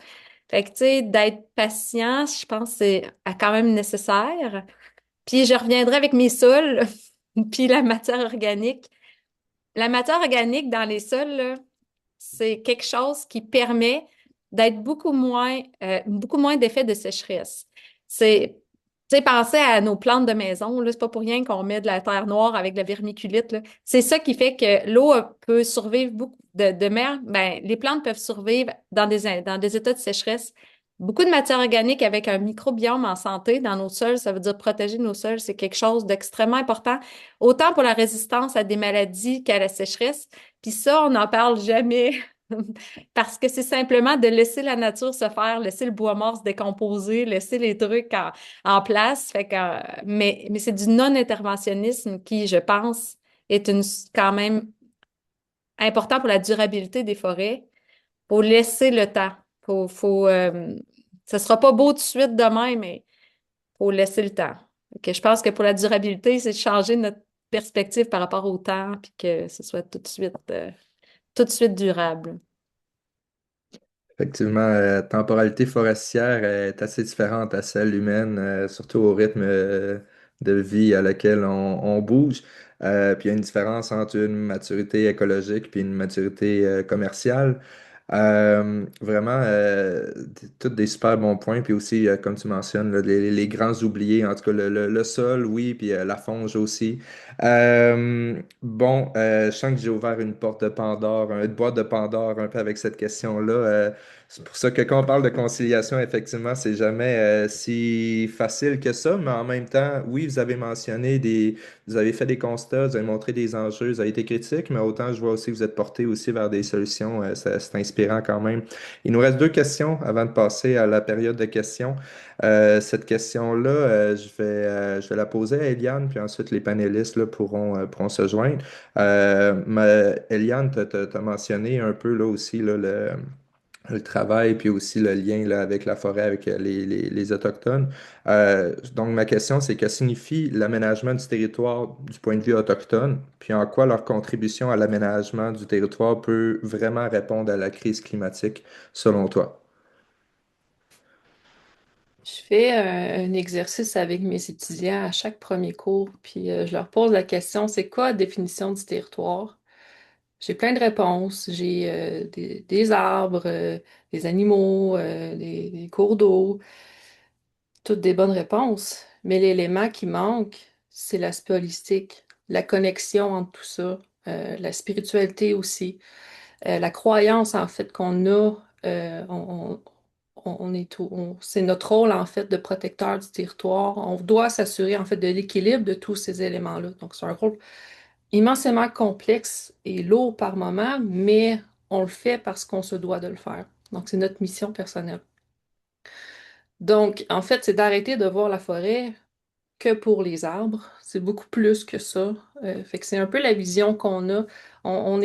Fait que, tu sais, d'être patient, je pense que c'est quand même nécessaire. Puis je reviendrai avec mes sols, puis la matière organique. La matière organique dans les sols, là, c'est quelque chose qui permet d'être beaucoup moins d'effets de sécheresse. C'est, tu sais, pensez à nos plantes de maison, là, c'est pas pour rien qu'on met de la terre noire avec de la vermiculite, là. C'est ça qui fait que l'eau peut survivre beaucoup de mer. Ben, les plantes peuvent survivre dans des états de sécheresse. Beaucoup de matière organique avec un microbiome en santé dans nos sols, ça veut dire protéger nos sols, c'est quelque chose d'extrêmement important, autant pour la résistance à des maladies qu'à la sécheresse. Puis ça, on n'en parle jamais. Parce que c'est simplement de laisser la nature se faire, laisser le bois mort se décomposer, laisser les trucs en place. Fait que, mais c'est du non-interventionnisme qui, je pense, est quand même important pour la durabilité des forêts. Faut laisser le temps. Ce sera pas beau tout de suite demain, mais faut laisser le temps. Que je pense que pour la durabilité, c'est de changer notre perspective par rapport au temps, puis que ce soit tout de suite durable. Effectivement, la temporalité forestière est assez différente à celle humaine, surtout au rythme de vie à laquelle on bouge. Puis il y a une différence entre une maturité écologique puis une maturité commerciale. Vraiment, tous des super bons points. Puis aussi, comme tu mentionnes, là, les grands oubliés, en tout cas le sol, oui, puis la fange aussi. Je sens que j'ai ouvert une porte de Pandore, une boîte de Pandore un peu avec cette question-là. C'est pour ça que quand on parle de conciliation, effectivement, c'est jamais si facile que ça, mais en même temps, oui, vous avez fait des constats, vous avez montré des enjeux, vous avez été critique, mais autant je vois aussi que vous êtes porté aussi vers des solutions, c'est inspirant quand même. Il nous reste deux questions avant de passer à la période de questions. Cette question-là, je vais la poser à Eliane, puis ensuite les panélistes là, pourront se joindre. Eliane, tu as mentionné un peu là aussi là, le travail, puis aussi le lien là, avec la forêt, avec les Autochtones. Donc, ma question, c'est que signifie l'aménagement du territoire du point de vue autochtone, puis en quoi leur contribution à l'aménagement du territoire peut vraiment répondre à la crise climatique, selon toi? Je fais un exercice avec mes étudiants à chaque premier cours, puis je leur pose la question, c'est quoi la définition du territoire? J'ai plein de réponses. J'ai des arbres, des animaux, des cours d'eau, toutes des bonnes réponses. Mais l'élément qui manque, c'est l'aspect holistique, la connexion entre tout ça, la spiritualité aussi, la croyance en fait qu'on a, on est c'est notre rôle en fait de protecteur du territoire. On doit s'assurer en fait de l'équilibre de tous ces éléments-là. Donc c'est un rôle immensément complexe et lourd par moment, mais on le fait parce qu'on se doit de le faire. Donc, c'est notre mission personnelle. Donc, en fait, c'est d'arrêter de voir la forêt que pour les arbres. C'est beaucoup plus que ça. Fait que c'est un peu la vision qu'on a. On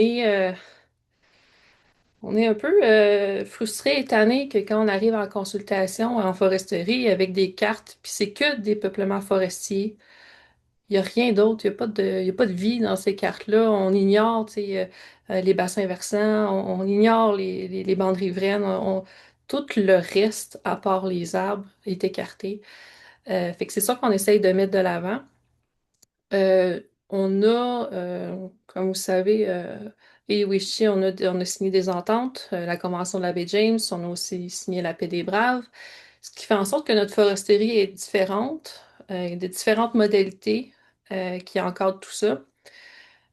on est un peu frustré et tanné que quand on arrive en consultation en foresterie avec des cartes, puis c'est que des peuplements forestiers. Il n'y a rien d'autre, il y a pas de vie dans ces cartes-là. On ignore, tu sais, les bassins versants, on ignore les bandes riveraines. Tout le reste, à part les arbres, est écarté. Fait que c'est ça qu'on essaye de mettre de l'avant. On a, comme vous savez, et Wichi, on a signé des ententes, la Convention de la baie James, on a aussi signé la paix des Braves, ce qui fait en sorte que notre foresterie est différente, de différentes modalités qui encadrent tout ça.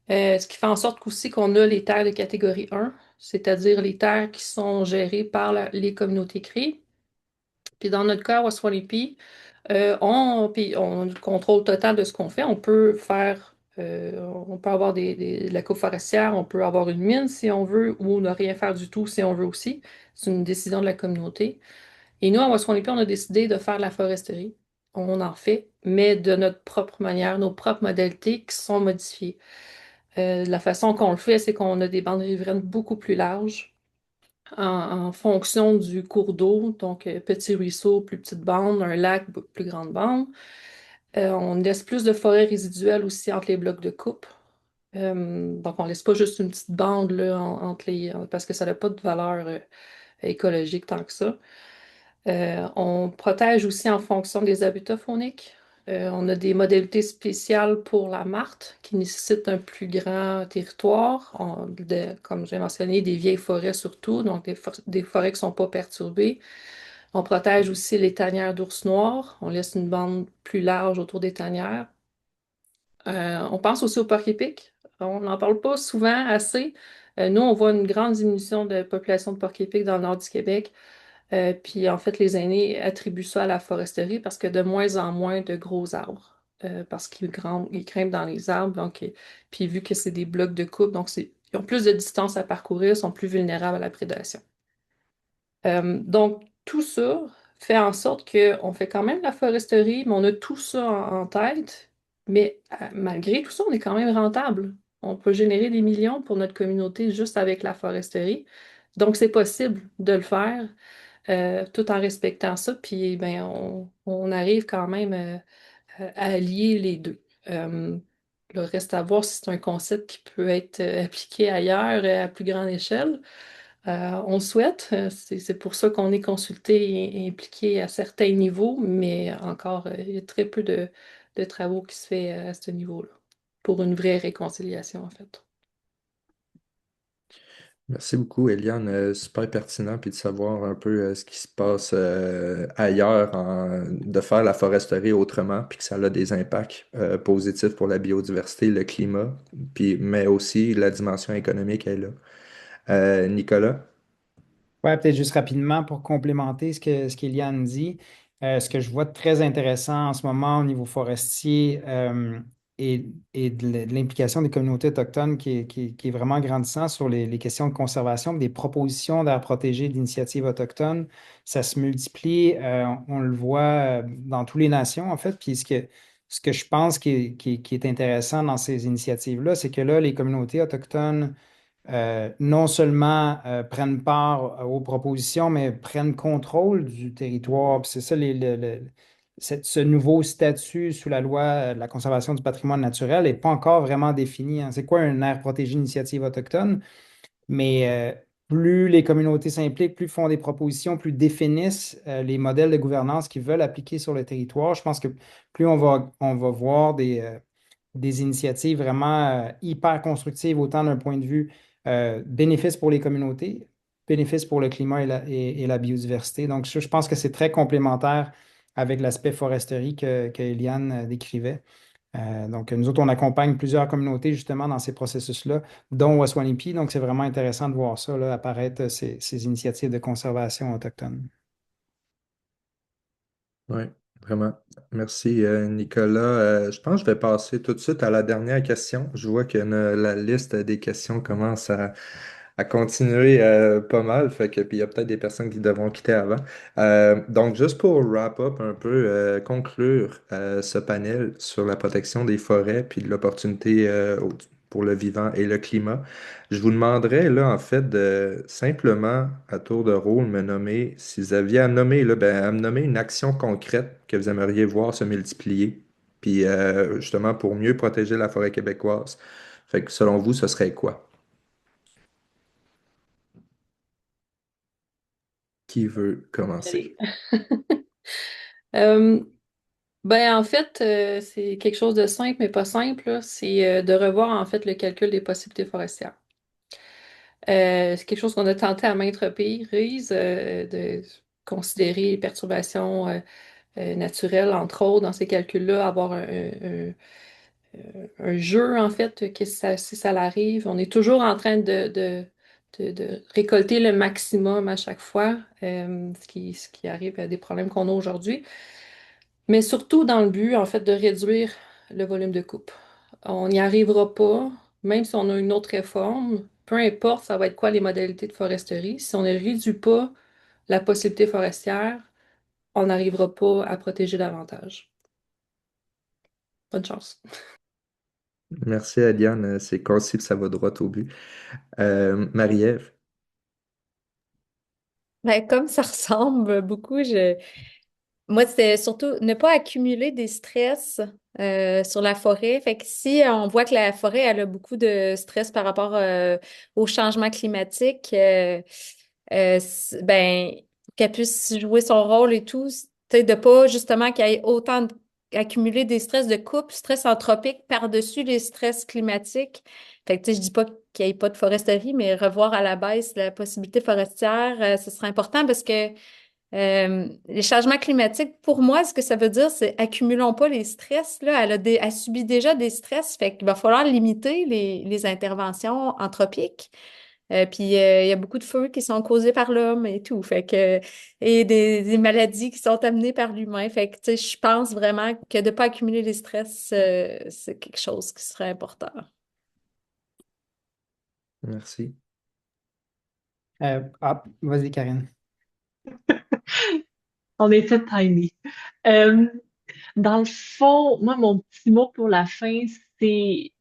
Ce qui fait en sorte aussi qu'on a les terres de catégorie 1, c'est-à-dire les terres qui sont gérées par les communautés CRI. Puis dans notre cas, à Waswanipi, on a le contrôle total de ce qu'on fait. On peut avoir de la coupe forestière, on peut avoir une mine si on veut, ou ne rien faire du tout si on veut aussi. C'est une décision de la communauté. Et nous, à Waswanipi, on a décidé de faire de la foresterie. On en fait, mais de notre propre manière, nos propres modalités qui sont modifiées. La façon qu'on le fait, c'est qu'on a des bandes riveraines beaucoup plus larges en fonction du cours d'eau. Donc, petit ruisseau, plus petite bande, un lac, plus grande bande. On laisse plus de forêt résiduelle aussi entre les blocs de coupe. Donc, on laisse pas juste une petite bande là, entre parce que ça n'a pas de valeur écologique tant que ça. On protège aussi en fonction des habitats fauniques. On a des modalités spéciales pour la Marthe qui nécessitent un plus grand territoire, comme j'ai mentionné, des vieilles forêts surtout, donc des forêts qui ne sont pas perturbées. On protège aussi les tanières d'ours noirs. On laisse une bande plus large autour des tanières. On pense aussi au porc-épic. On n'en parle pas souvent assez. Nous, on voit une grande diminution de population de porc-épic dans le nord du Québec. Puis en fait, les aînés attribuent ça à la foresterie parce que de moins en moins de gros arbres. Parce ils grimpent dans les arbres. Donc, puis vu que c'est des blocs de coupe, donc ils ont plus de distance à parcourir, sont plus vulnérables à la prédation. Donc, tout ça fait en sorte qu'on fait quand même la foresterie, mais on a tout ça en tête. Mais malgré tout ça, on est quand même rentable. On peut générer des millions pour notre communauté juste avec la foresterie. Donc, c'est possible de le faire tout en respectant ça. Puis, ben, on arrive quand même à allier les deux. Euh, le reste à voir si c'est un concept qui peut être appliqué ailleurs à plus grande échelle. On souhaite, c'est pour ça qu'on est consulté et impliqué à certains niveaux, mais encore, il y a très peu de travaux qui se fait à ce niveau-là pour une vraie réconciliation, en fait. Merci beaucoup, Eliane. Super pertinent, puis de savoir un peu ce qui se passe ailleurs, de faire la foresterie autrement, puis que ça a des impacts positifs pour la biodiversité, le climat, puis, mais aussi la dimension économique est là. Nicolas? Ouais, peut-être juste rapidement pour complémenter ce qu'Eliane dit. Ce que je vois de très intéressant en ce moment au niveau forestier et de l'implication des communautés autochtones qui est vraiment grandissant sur les questions de conservation, des propositions d'aires protégées d'initiatives autochtones. Ça se multiplie, on le voit dans toutes les nations en fait. Puis ce que je pense qui est intéressant dans ces initiatives-là, c'est que là, les communautés autochtones non seulement prennent part aux propositions, mais prennent contrôle du territoire. Puis c'est ça, ce nouveau statut sous la loi de la conservation du patrimoine naturel n'est pas encore vraiment défini, hein. C'est quoi une aire protégée d'initiative autochtone? Mais plus les communautés s'impliquent, plus font des propositions, plus définissent les modèles de gouvernance qu'ils veulent appliquer sur le territoire. Je pense que plus on va voir des initiatives vraiment hyper constructives, autant d'un point de vue bénéfice pour les communautés, bénéfice pour le climat et la biodiversité. Donc, je pense que c'est très complémentaire avec l'aspect foresterie que Eliane décrivait. Donc, nous autres, on accompagne plusieurs communautés justement dans ces processus-là, dont Waswanipi. Donc, c'est vraiment intéressant de voir ça là, apparaître, ces initiatives de conservation autochtone. Oui, vraiment. Merci, Nicolas. Je pense que je vais passer tout de suite à la dernière question. Je vois que la liste des questions commence à continuer pas mal. Fait que, puis il y a peut-être des personnes qui devront quitter avant. Donc, juste pour wrap up un peu, conclure ce panel sur la protection des forêts puis de l'opportunité pour le vivant et le climat, je vous demanderais là, en fait, de simplement, à tour de rôle, me nommer, si vous aviez à nommer, là, ben, à me nommer une action concrète que vous aimeriez voir se multiplier, puis justement pour mieux protéger la forêt québécoise. Fait que selon vous, ce serait quoi? Qui veut commencer? Allez. Euh, ben, en fait, c'est quelque chose de simple, mais pas simple, là. C'est de revoir en fait le calcul des possibilités forestières. C'est quelque chose qu'on a tenté à maintes reprises, de considérer les perturbations naturelles, entre autres, dans ces calculs-là, avoir un jeu, en fait, que si ça l'arrive. On est toujours en train de récolter le maximum à chaque fois, ce qui arrive à des problèmes qu'on a aujourd'hui. Mais surtout dans le but, en fait, de réduire le volume de coupe. On n'y arrivera pas, même si on a une autre réforme, peu importe ça va être quoi les modalités de foresterie, si on ne réduit pas la possibilité forestière, on n'arrivera pas à protéger davantage. Bonne chance. Merci, Eliane. C'est concis, ça va droit au but. Marie-Ève? Ben, comme ça ressemble beaucoup, moi, c'était surtout ne pas accumuler des stress sur la forêt. Fait que si on voit que la forêt, elle a beaucoup de stress par rapport au changement climatique, ben, qu'elle puisse jouer son rôle et tout, tu sais, de pas justement qu'il y ait autant accumuler des stress de couple, stress anthropique par-dessus les stress climatiques. Fait que, tu sais, je dis pas qu'il n'y ait pas de foresterie, mais revoir à la baisse la possibilité forestière, ce serait important parce que les changements climatiques, pour moi, ce que ça veut dire, c'est accumulons pas les stress. Là, elle subit déjà des stress, fait qu'il va falloir limiter les interventions anthropiques. Puis il y a beaucoup de feux qui sont causés par l'homme et tout. Fait que, et des maladies qui sont amenées par l'humain. Fait que, tu sais, je pense vraiment que de ne pas accumuler les stress, c'est quelque chose qui serait important. Merci. Vas-y, Karine. On était tiny. Euh, Dans le fond, moi, mon petit mot pour la fin, c'est,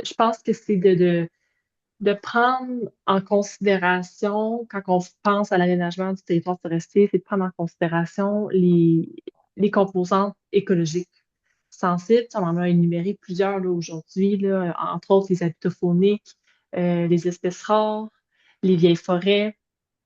je pense que c'est de prendre en considération, quand on pense à l'aménagement du territoire forestier, c'est de prendre en considération les composantes écologiques sensibles. On en a énuméré plusieurs là, aujourd'hui, là, entre autres les habitats fauniques, les espèces rares, les vieilles forêts,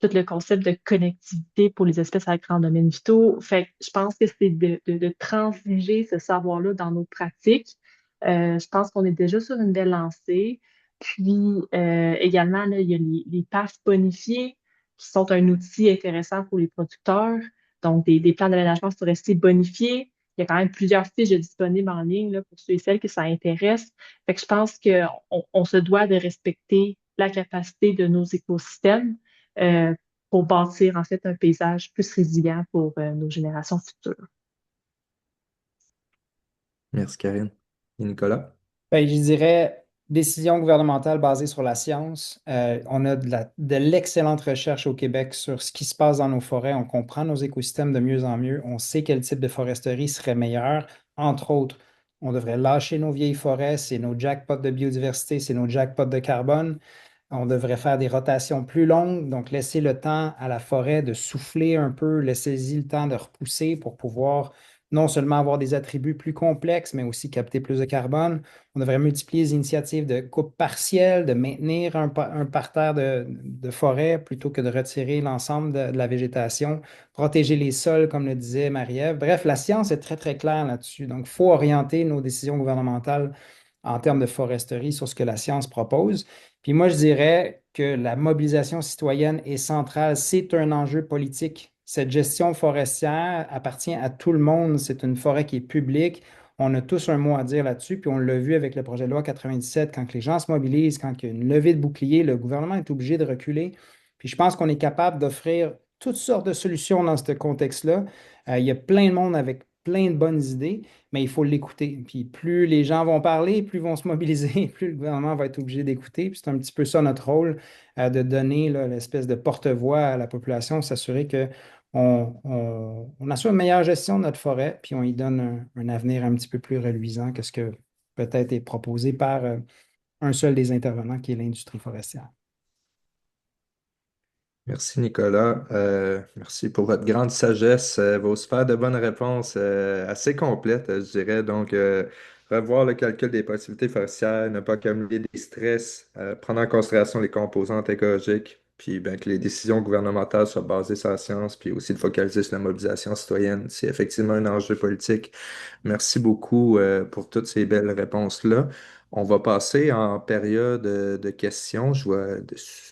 tout le concept de connectivité pour les espèces à grands domaines vitaux. Fait que je pense que c'est de transiger ce savoir-là dans nos pratiques. Je pense qu'on est déjà sur une belle lancée. Puis également, là, il y a les PAF bonifiés qui sont un outil intéressant pour les producteurs. Donc, des plans d'aménagement forestier bonifiés. Il y a quand même plusieurs fiches disponibles en ligne là, pour ceux et celles que ça intéresse. Fait que je pense qu'on se doit de respecter la capacité de nos écosystèmes euh, pour bâtir en fait un paysage plus résilient pour nos générations futures. Merci, Karine. Et Nicolas? Ben, je dirais décision gouvernementale basée sur la science. On a de l'excellente recherche au Québec sur ce qui se passe dans nos forêts. On comprend nos écosystèmes de mieux en mieux. On sait quel type de foresterie serait meilleur. Entre autres, on devrait lâcher nos vieilles forêts. C'est nos jackpots de biodiversité, c'est nos jackpots de carbone. On devrait faire des rotations plus longues, donc laisser le temps à la forêt de souffler un peu, laisser-y le temps de repousser pour pouvoir non seulement avoir des attributs plus complexes, mais aussi capter plus de carbone. On devrait multiplier les initiatives de coupe partielle, de maintenir un parterre de forêt plutôt que de retirer l'ensemble de la végétation, protéger les sols, comme le disait Marie-Ève. Bref, la science est très, très claire là-dessus. Donc, il faut orienter nos décisions gouvernementales en termes de foresterie sur ce que la science propose. Puis moi, je dirais que la mobilisation citoyenne est centrale. C'est un enjeu politique. Cette gestion forestière appartient à tout le monde. C'est une forêt qui est publique. On a tous un mot à dire là-dessus. Puis on l'a vu avec le projet de loi 97, quand les gens se mobilisent, quand il y a une levée de bouclier, le gouvernement est obligé de reculer. Puis je pense qu'on est capable d'offrir toutes sortes de solutions dans ce contexte-là. Il y a plein de monde avec plein de bonnes idées, mais il faut l'écouter. Puis plus les gens vont parler, plus ils vont se mobiliser, plus le gouvernement va être obligé d'écouter. Puis c'est un petit peu ça notre rôle, de donner là, l'espèce de porte-voix à la population, s'assurer que on assure une meilleure gestion de notre forêt, puis on y donne un avenir un petit peu plus reluisant que ce que peut-être est proposé par un seul des intervenants, qui est l'industrie forestière. Merci Nicolas. Merci pour votre grande sagesse, vos sphères de bonnes réponses assez complètes, je dirais. Donc, revoir le calcul des possibilités forestières, ne pas accumuler des stress, prendre en considération les composantes écologiques, puis ben, que les décisions gouvernementales soient basées sur la science, puis aussi de focaliser sur la mobilisation citoyenne. C'est effectivement un enjeu politique. Merci beaucoup pour toutes ces belles réponses-là. On va passer en période de questions. Je vois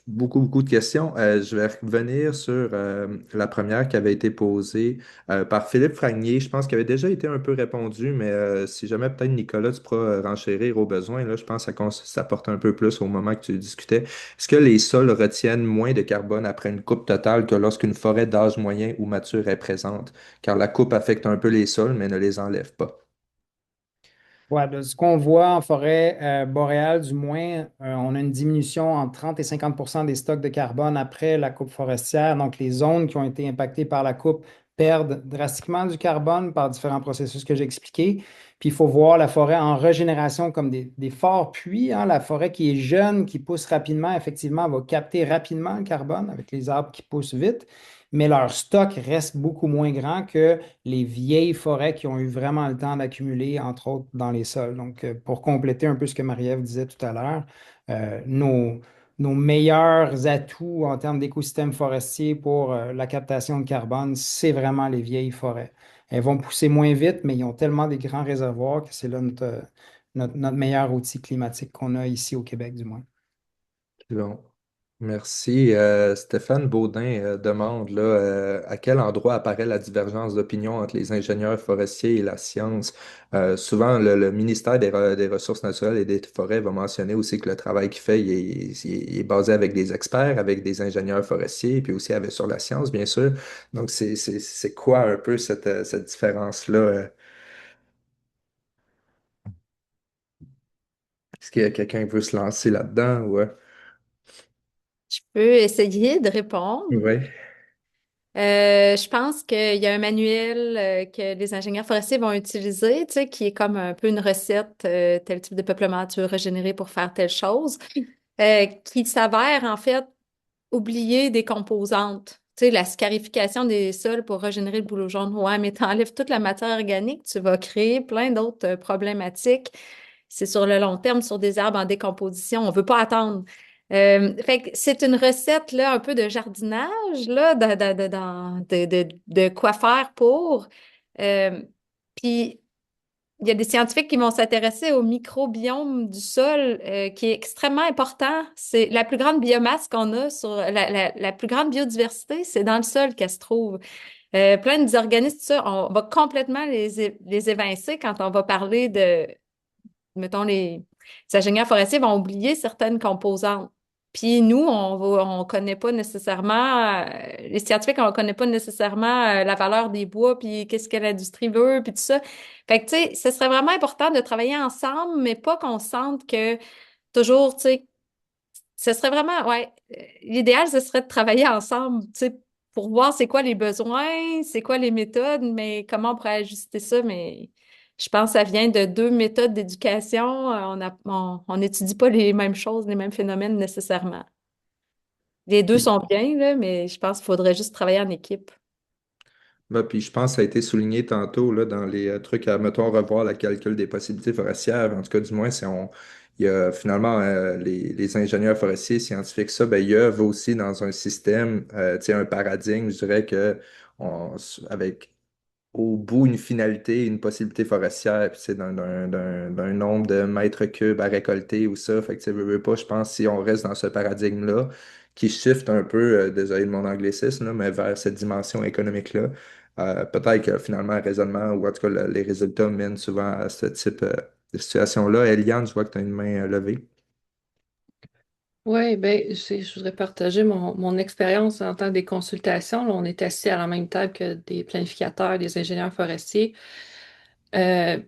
beaucoup, beaucoup de questions. Je vais revenir sur la première qui avait été posée par Philippe Fragnier. Je pense qu'elle avait déjà été un peu répondue, mais si jamais peut-être Nicolas, tu pourras renchérir au besoin. Là, je pense que ça porte un peu plus au moment que tu discutais. Est-ce que les sols retiennent moins de carbone après une coupe totale que lorsqu'une forêt d'âge moyen ou mature est présente? Car la coupe affecte un peu les sols, mais ne les enlève pas. Ouais, de ce qu'on voit en forêt boréale, du moins, on a une diminution entre 30 et 50 des stocks de carbone après la coupe forestière. Donc, les zones qui ont été impactées par la coupe perdent drastiquement du carbone par différents processus que j'ai expliqués. Puis, il faut voir la forêt en régénération comme des forts puits, hein. La forêt qui est jeune, qui pousse rapidement, effectivement, va capter rapidement le carbone avec les arbres qui poussent vite, mais leur stock reste beaucoup moins grand que les vieilles forêts qui ont eu vraiment le temps d'accumuler, entre autres, dans les sols. Donc, pour compléter un peu ce que Marie-Ève disait tout à l'heure, nos meilleurs atouts en termes d'écosystème forestier pour la captation de carbone, c'est vraiment les vieilles forêts. Elles vont pousser moins vite, mais ils ont tellement des grands réservoirs que c'est là notre meilleur outil climatique qu'on a ici au Québec, du moins. Bon. Merci. Stéphane Baudin demande là, à quel endroit apparaît la divergence d'opinion entre les ingénieurs forestiers et la science. Souvent, le ministère des Ressources naturelles et des Forêts va mentionner aussi que le travail qu'il fait il est basé avec des experts, avec des ingénieurs forestiers, puis aussi avec, sur la science, bien sûr. Donc, c'est quoi un peu cette différence-là? Est-ce qu'il y a quelqu'un qui veut se lancer là-dedans? Ouais. Je peux essayer de répondre. Ouais. Je pense qu'il y a un manuel que les ingénieurs forestiers vont utiliser, tu sais, qui est comme un peu une recette, tel type de peuplement tu veux régénérer pour faire telle chose, qui s'avère en fait oublier des composantes. Tu sais, la scarification des sols pour régénérer le bouleau jaune. Ouais, mais tu enlèves toute la matière organique, tu vas créer plein d'autres problématiques. C'est sur le long terme, sur des arbres en décomposition. On veut pas attendre. Fait que c'est une recette là, un peu de jardinage là, de quoi faire pour. Euh, Puis il y a des scientifiques qui vont s'intéresser au microbiome du sol, qui est extrêmement important. C'est la plus grande biomasse qu'on a sur la plus grande biodiversité, c'est dans le sol qu'elle se trouve. Plein d'organismes, tout ça, on va complètement les évincer quand on va parler de, mettons, les ingénieurs forestiers vont oublier certaines composantes. Puis nous, on connaît pas nécessairement, les scientifiques, on connaît pas nécessairement la valeur des bois, puis qu'est-ce que l'industrie veut, puis tout ça. Fait que, tu sais, ce serait vraiment important de travailler ensemble, mais pas qu'on sente que toujours, tu sais, ce serait vraiment, ouais, l'idéal, ce serait de travailler ensemble, tu sais, pour voir c'est quoi les besoins, c'est quoi les méthodes, mais comment on pourrait ajuster ça, mais je pense que ça vient de deux méthodes d'éducation. On n'étudie pas les mêmes choses, les mêmes phénomènes nécessairement. Les deux sont bien, là, mais je pense qu'il faudrait juste travailler en équipe. Ben, puis je pense que ça a été souligné tantôt là, dans les trucs à, mettons, revoir le calcul des possibilités forestières. En tout cas, du moins, il y a finalement les ingénieurs forestiers, scientifiques, ça, ben, ils œuvrent aussi dans un système, tu sais, un paradigme, je dirais que avec au bout une finalité, une possibilité forestière, puis c'est d'un nombre de mètres cubes à récolter ou ça. Fait que tu sais, veux pas, je pense, si on reste dans ce paradigme-là, qui shift un peu, désolé de mon anglicisme, là, mais vers cette dimension économique-là, peut-être que finalement, un raisonnement, ou en tout cas, les résultats mènent souvent à ce type de situation-là. Eliane, je vois que tu as une main levée. Oui, ben, je voudrais partager mon expérience en tant que des consultations. Là, on est assis à la même table que des planificateurs, des ingénieurs forestiers. Euh,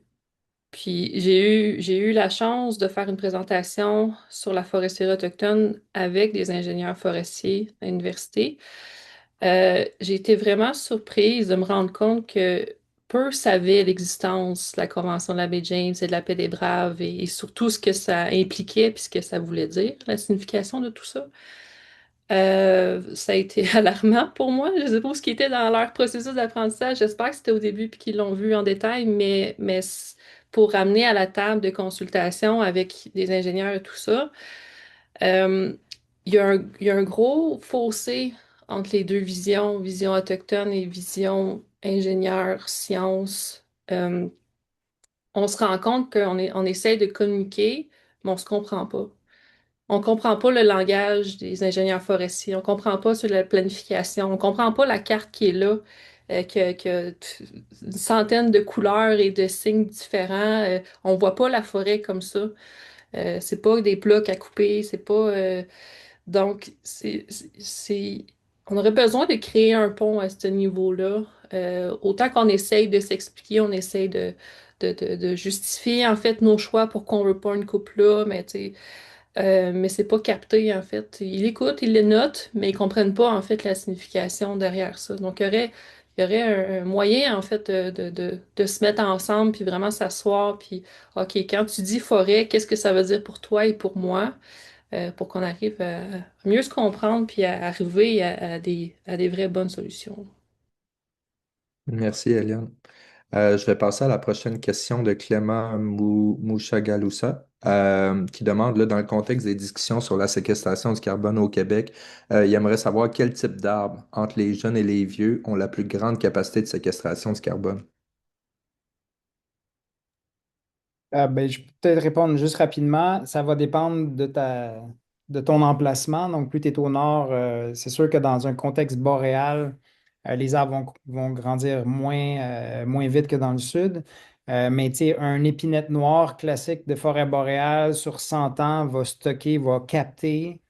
Puis j'ai eu la chance de faire une présentation sur la foresterie autochtone avec des ingénieurs forestiers à l'université. J'ai été vraiment surprise de me rendre compte que peu savaient l'existence de la Convention de la baie James et de la paix des Braves et surtout ce que ça impliquait puis ce que ça voulait dire, la signification de tout ça. Ça a été alarmant pour moi. Je ne sais pas où ce qui était dans leur processus d'apprentissage. J'espère que c'était au début puis qu'ils l'ont vu en détail, pour ramener à la table de consultation avec des ingénieurs et tout ça, euh, il y a un gros fossé entre les deux visions, vision autochtone et vision ingénieur, science. On se rend compte on essaye de communiquer, mais on se comprend pas. On comprend pas le langage des ingénieurs forestiers, on comprend pas sur la planification, on comprend pas la carte qui est là, une centaine de couleurs et de signes différents. On voit pas la forêt comme ça. C'est pas des blocs à couper, c'est pas. Donc, on aurait besoin de créer un pont à ce niveau-là. Autant qu'on essaye de s'expliquer, on essaye de justifier en fait nos choix pour qu'on veut pas une coupe là, mais tu sais. Mais c'est pas capté, en fait. Ils écoutent, ils les notent, mais ils comprennent pas, en fait, la signification derrière ça. Donc, il y aurait un moyen, en fait, de se mettre ensemble, puis vraiment s'asseoir, puis, OK, quand tu dis forêt, qu'est-ce que ça veut dire pour toi et pour moi, pour qu'on arrive à mieux se comprendre, puis à arriver à des vraies bonnes solutions. Merci, Eliane. Je vais passer à la prochaine question de Clément Mouchagaloussa, qui demande, là, dans le contexte des discussions sur la séquestration du carbone au Québec, il aimerait savoir quel type d'arbres, entre les jeunes et les vieux, ont la plus grande capacité de séquestration du carbone. Ben, je peux peut-être répondre juste rapidement. Ça va dépendre de ton emplacement. Donc, plus tu es au nord, c'est sûr que dans un contexte boréal, les arbres vont grandir moins vite que dans le sud. Mais tu sais, un épinette noire classique de forêt boréale sur 100 ans va capter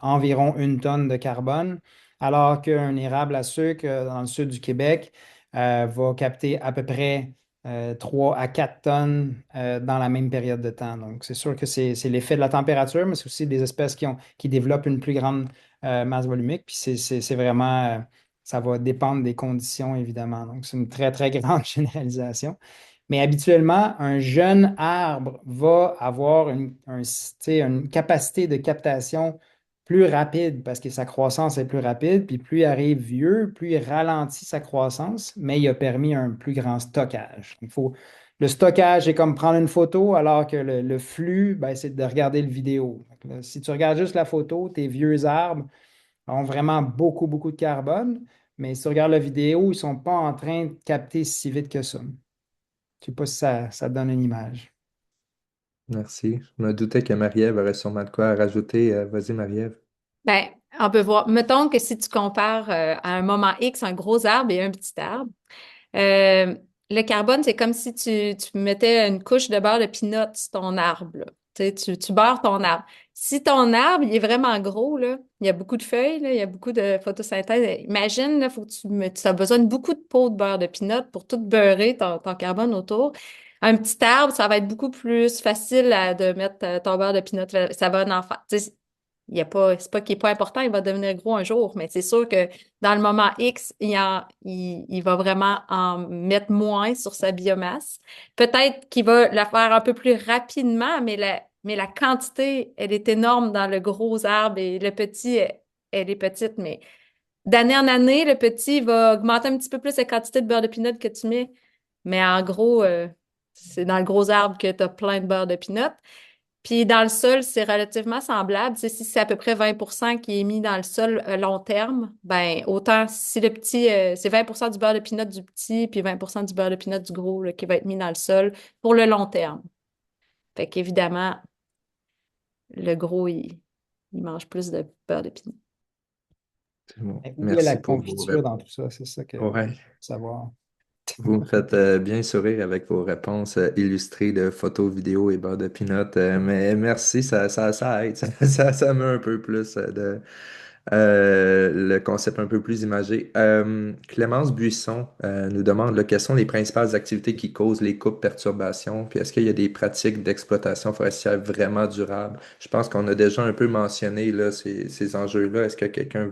environ 1 tonne de carbone, alors qu'un érable à sucre dans le sud du Québec va capter à peu près 3 à 4 tonnes dans la même période de temps. Donc, c'est sûr que c'est l'effet de la température, mais c'est aussi des espèces qui développent une plus grande masse volumique. Puis c'est vraiment, ça va dépendre des conditions, évidemment. Donc, c'est une très, très grande généralisation. Mais habituellement, un jeune arbre va avoir tu sais, une capacité de captation plus rapide parce que sa croissance est plus rapide. Puis plus il arrive vieux, plus il ralentit sa croissance, mais il a permis un plus grand stockage. Le stockage est comme prendre une photo, alors que le flux, ben, c'est de regarder le vidéo. Donc là, si tu regardes juste la photo, tes vieux arbres ont vraiment beaucoup, beaucoup de carbone, mais si tu regardes la vidéo, ils ne sont pas en train de capter si vite que ça. Je sais pas si ça donne une image. Merci. Je me doutais que Marie-Ève aurait sûrement de quoi rajouter. Vas-y, Marie-Ève. Ben, on peut voir. Mettons que si tu compares à un moment X un gros arbre et un petit arbre, euh, le carbone, c'est comme si tu mettais une couche de beurre de peanut sur ton arbre, là. Tu sais, tu beurres ton arbre. Si ton arbre, il est vraiment gros, là, il y a beaucoup de feuilles, là, il y a beaucoup de photosynthèse. Imagine, là, faut que tu as besoin de beaucoup de pots de beurre de peanut pour tout beurrer ton carbone autour. Un petit arbre, ça va être beaucoup plus facile de mettre ton beurre de peanut. Ça va en faire. Tu sais, c'est pas qu'il est pas important, il va devenir gros un jour, mais c'est sûr que dans le moment X, il va vraiment en mettre moins sur sa biomasse. Peut-être qu'il va la faire un peu plus rapidement, mais la quantité, elle est énorme dans le gros arbre et le petit, elle est petite, mais d'année en année, le petit va augmenter un petit peu plus la quantité de beurre de pinot que tu mets. Mais en gros, c'est dans le gros arbre que tu as plein de beurre de pinot. Puis dans le sol, c'est relativement semblable. Tu sais, si c'est à peu près 20% qui est mis dans le sol à long terme, ben autant si le petit, c'est 20% du beurre de pinot du petit, puis 20% du beurre de pinot du gros là, qui va être mis dans le sol pour le long terme. Fait qu'évidemment, le gros, il mange plus de beurre de pinot. C'est bon. Mais où est la Merci pour vos confiture réponses. dans tout ça? C'est ça que je veux Ouais. savoir. Vous me faites bien sourire avec vos réponses illustrées de photos, vidéos et beurre de pinot. Mais merci, ça aide. Ça met un peu plus le concept un peu plus imagé. Clémence Buisson nous demande là, quelles sont les principales activités qui causent les coupes perturbations, puis est-ce qu'il y a des pratiques d'exploitation forestière vraiment durables? Je pense qu'on a déjà un peu mentionné là, ces enjeux-là. Est-ce que quelqu'un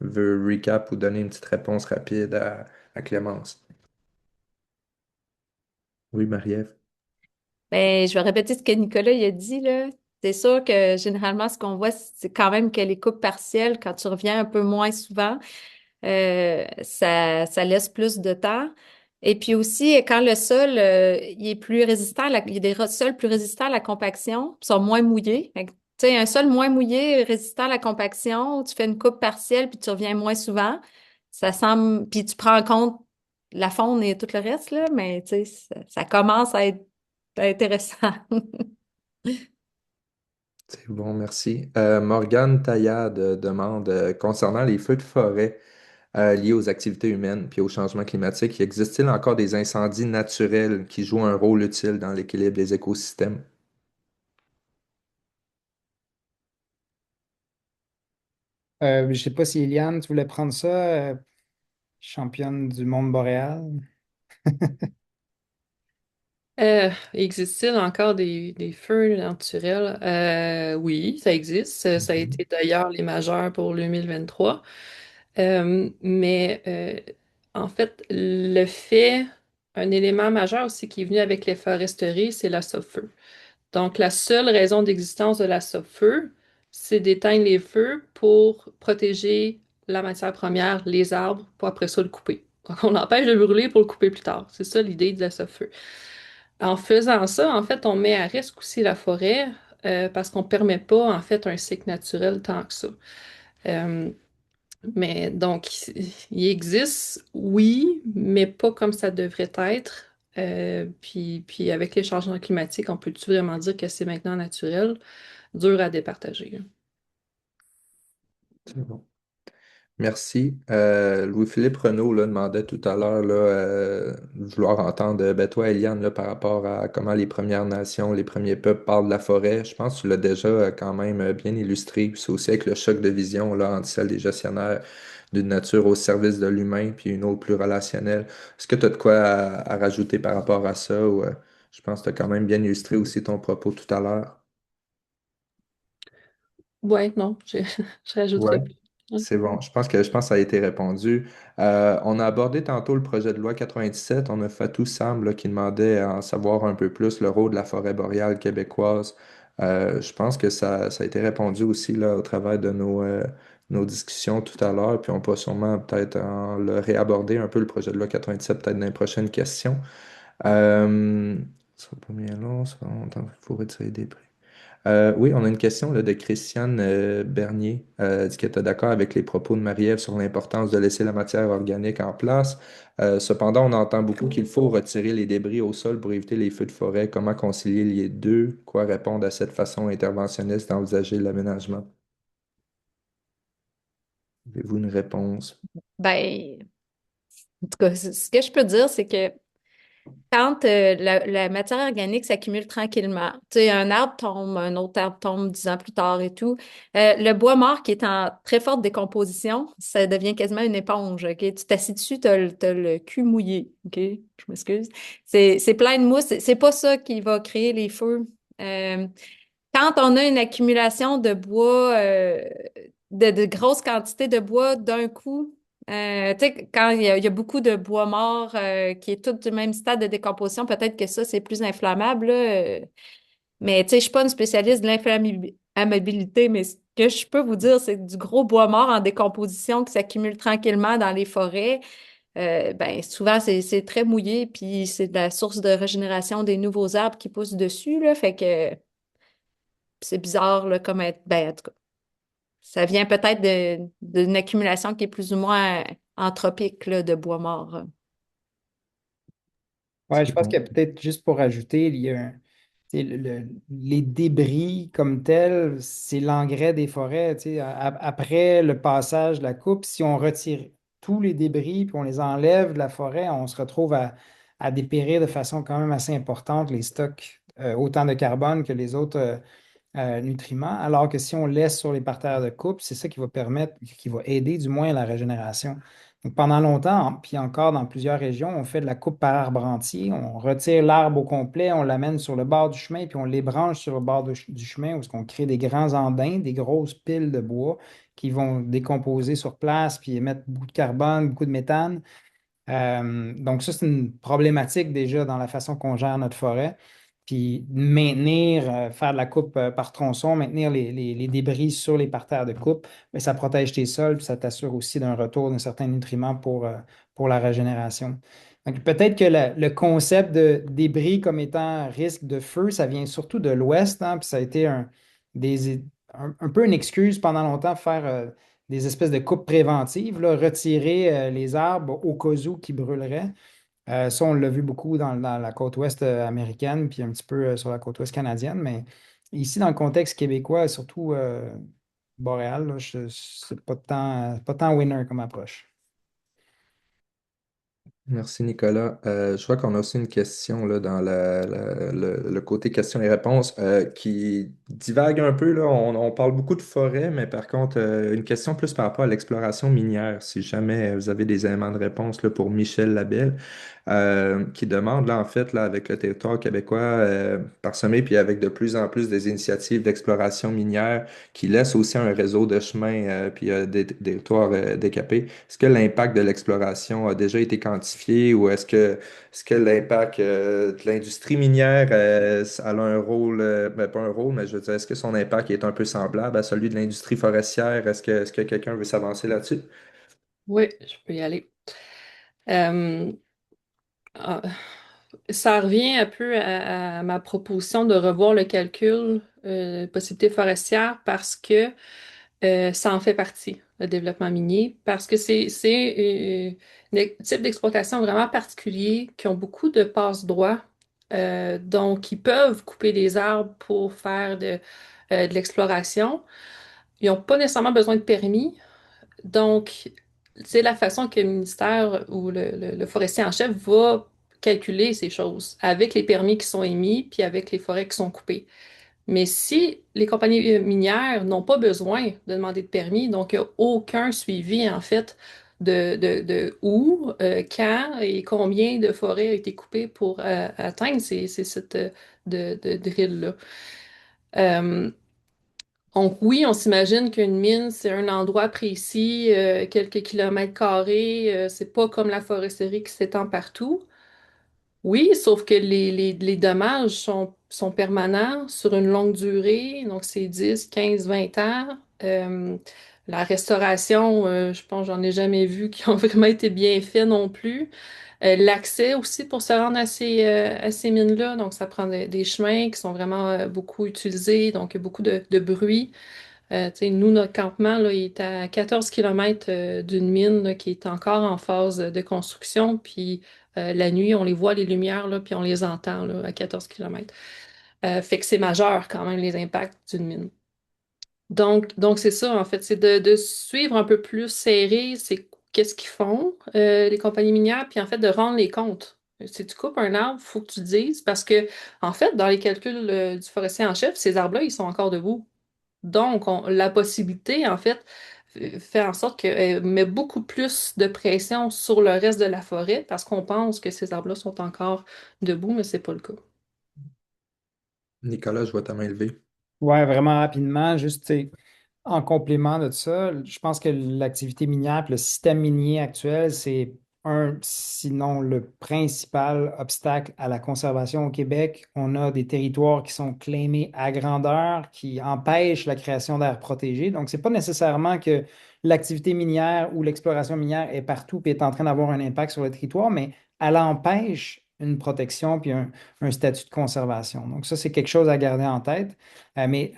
veut recap ou donner une petite réponse rapide à Clémence? Oui, Marie-Ève. Ben, je vais répéter ce que Nicolas il a dit, là. C'est sûr que généralement, ce qu'on voit, c'est quand même que les coupes partielles, quand tu reviens un peu moins souvent, ça laisse plus de temps. Et puis aussi, quand le sol, il est plus résistant, il y a des sols plus résistants à la compaction, qui sont moins mouillés. Fait que, tu sais, un sol moins mouillé, résistant à la compaction, tu fais une coupe partielle, puis tu reviens moins souvent. Ça semble, puis tu prends en compte la faune et tout le reste, là, mais tu sais, ça commence à être intéressant. C'est bon, merci. Morgane Taillade demande concernant les feux de forêt liés aux activités humaines puis au changement climatique, existe-t-il encore des incendies naturels qui jouent un rôle utile dans l'équilibre des écosystèmes? Je ne sais pas si Eliane, tu voulais prendre ça, championne du monde boréal. Existe-t-il encore des feux naturels? Oui, ça existe. Ça a Mhm. été d'ailleurs les majeurs pour le 2023. Mais en fait, un élément majeur aussi qui est venu avec les foresteries, c'est la feu. Donc, la seule raison d'existence de la feu, c'est d'éteindre les feux pour protéger la matière première, les arbres, pour après ça le couper. Donc, on empêche de brûler pour le couper plus tard. C'est ça l'idée de la feu. En faisant ça, en fait, on met à risque aussi la forêt parce qu'on ne permet pas, en fait, un cycle naturel tant que ça. Euh, mais donc, il existe, oui, mais pas comme ça devrait être. Puis avec les changements climatiques, on peut-tu vraiment dire que c'est maintenant naturel? Dur à départager. C'est bon. Merci. Louis-Philippe Renaud là, demandait tout à l'heure là, vouloir entendre toi, Eliane, là, par rapport à comment les Premières Nations, les premiers peuples parlent de la forêt. Je pense que tu l'as déjà quand même bien illustré. Puis c'est aussi avec le choc de vision là, entre celle des gestionnaires d'une nature au service de l'humain, puis une autre plus relationnelle. Est-ce que tu as de quoi à rajouter par rapport à ça? Ou, je pense que tu as quand même bien illustré aussi ton propos tout à l'heure. Ouais, non, je rajouterai Ouais. plus. Ouais. C'est bon. Je pense que ça a été répondu. On a abordé tantôt le projet de loi 97. On a Fatou Sam là, qui demandait à en savoir un peu plus le rôle de la forêt boréale québécoise. Je pense que ça a été répondu aussi là, au travers de nos discussions tout à l'heure. Puis on peut sûrement peut-être le réaborder un peu le projet de loi 97 peut-être dans les prochaines questions. Ça sera pas bien long, ça va longtemps qu'il faut retirer des prix. Oui, on a une question là, de Christiane Bernier. Dit qu'elle est d'accord avec les propos de Marie-Ève sur l'importance de laisser la matière organique en place. Cependant, on entend beaucoup qu'il faut retirer les débris au sol pour éviter les feux de forêt. Comment concilier les deux? Quoi répondre à cette façon interventionniste d'envisager l'aménagement? Avez-vous une réponse? Ben, en tout cas, ce que je peux dire, c'est que quand la matière organique s'accumule tranquillement, tu sais, un arbre tombe, un autre arbre tombe 10 ans plus tard et tout, le bois mort qui est en très forte décomposition, ça devient quasiment une éponge, OK? Tu t'assis dessus, t'as le cul mouillé, OK? Je m'excuse. C'est plein de mousse. C'est pas ça qui va créer les feux. Euh, Quand on a une accumulation de bois, de grosses quantités de bois d'un coup, tu sais, quand il y a beaucoup de bois mort qui est tout du même stade de décomposition, peut-être que ça, c'est plus inflammable, là, mais tu sais, je suis pas une spécialiste de l'inflammabilité, mais ce que je peux vous dire, c'est que du gros bois mort en décomposition qui s'accumule tranquillement dans les forêts, ben souvent c'est très mouillé, puis c'est de la source de régénération des nouveaux arbres qui poussent dessus, là, fait que c'est bizarre là, comme être. Ben, en tout cas, ça vient peut-être d'une accumulation qui est plus ou moins anthropique là, de bois mort. Ouais, je C'est pense bon. que peut-être juste pour ajouter, il y a tu sais, les débris comme tels, c'est l'engrais des forêts. Tu sais, après le passage de la coupe, si on retire tous les débris puis on les enlève de la forêt, on se retrouve à dépérir de façon quand même assez importante les stocks, autant de carbone que les autres nutriments. Alors que si on laisse sur les parterres de coupe, c'est ça qui va permettre, qui va aider du moins à la régénération. Donc, pendant longtemps, puis encore dans plusieurs régions, on fait de la coupe par arbre entier. On retire l'arbre au complet, on l'amène sur le bord du chemin, puis on l'ébranche sur le bord du chemin où on crée des grands andins, des grosses piles de bois qui vont décomposer sur place, puis émettre beaucoup de carbone, beaucoup de méthane. Donc ça, c'est une problématique déjà dans la façon qu'on gère notre forêt. Puis maintenir, faire de la coupe par tronçon, maintenir les débris sur les parterres de coupe, mais ça protège tes sols, puis ça t'assure aussi d'un retour d'un certain nutriment pour la régénération. Donc peut-être que le concept de débris comme étant risque de feu, ça vient surtout de l'Ouest, hein, puis ça a été des, un peu une excuse pendant longtemps de faire des espèces de coupes préventives, là, retirer les arbres au cas où qui brûleraient. Ça, on l'a vu beaucoup dans la côte ouest américaine, puis un petit peu sur la côte ouest canadienne, mais ici, dans le contexte québécois, surtout boréal, là, c'est pas tant winner comme approche. Merci Nicolas. Je vois qu'on a aussi une question là, dans le côté questions et réponses qui divague un peu. Là. On parle beaucoup de forêt, mais par contre, une question plus par rapport à l'exploration minière. Si jamais vous avez des éléments de réponse là, pour Michel Labelle, qui demande là, en fait, là, avec le territoire québécois parsemé, puis avec de plus en plus des initiatives d'exploration minière qui laissent aussi un réseau de chemins, puis des territoires décapés. Est-ce que l'impact de l'exploration a déjà été quantifié ou est-ce que l'impact de l'industrie minière a un rôle, ben, pas un rôle, mais je veux dire, est-ce que son impact est un peu semblable à celui de l'industrie forestière? Est-ce que quelqu'un veut s'avancer là-dessus? Oui, je peux y aller. Euh, ah, Ça revient un peu à ma proposition de revoir le calcul possibilité forestière parce que ça en fait partie, le développement minier, parce que c'est un type d'exploitation vraiment particulier qui ont beaucoup de passe-droits. Donc, ils peuvent couper des arbres pour faire de l'exploration. Ils n'ont pas nécessairement besoin de permis. Donc, c'est la façon que le ministère ou le forestier en chef va calculer ces choses avec les permis qui sont émis puis avec les forêts qui sont coupées. Mais si les compagnies minières n'ont pas besoin de demander de permis, donc il n'y a aucun suivi en fait de où, quand et combien de forêts a été coupées pour atteindre cette de drill-là. Euh, donc oui, on s'imagine qu'une mine, c'est un endroit précis, quelques kilomètres carrés, c'est pas comme la foresterie qui s'étend partout. Oui, sauf que les dommages sont permanents sur une longue durée, donc c'est 10, 15, 20 ans. La restauration, je pense, j'en ai jamais vu qui ont vraiment été bien faits non plus. L'accès aussi pour se rendre à ces mines-là, donc ça prend des chemins qui sont vraiment beaucoup utilisés, donc il y a beaucoup de bruit. Tu sais, nous, notre campement, là, il est à 14 kilomètres d'une mine là, qui est encore en phase de construction. Puis la nuit, on les voit, les lumières, là, puis on les entend là, à 14 kilomètres. Fait que c'est majeur quand même les impacts d'une mine. Donc c'est ça, en fait, c'est de suivre un peu plus serré, c'est qu'est-ce qu'ils font, les compagnies minières, puis en fait, de rendre les comptes. Si tu coupes un arbre, il faut que tu le dises, parce que, en fait, dans les calculs du forestier en chef, ces arbres-là, ils sont encore debout. Donc, la possibilité, en fait, fait en sorte qu'elle met beaucoup plus de pression sur le reste de la forêt parce qu'on pense que ces arbres-là sont encore debout, mais c'est pas le cas. Nicolas, je vois ta main levée. Ouais, vraiment rapidement, juste tu sais, en complément de ça, je pense que l'activité minière, puis le système minier actuel, c'est un, sinon le principal obstacle à la conservation au Québec. On a des territoires qui sont claimés à grandeur, qui empêchent la création d'aires protégées. Donc, c'est pas nécessairement que l'activité minière ou l'exploration minière est partout et est en train d'avoir un impact sur le territoire, mais elle empêche une protection puis un statut de conservation. Donc, ça, c'est quelque chose à garder en tête. Mais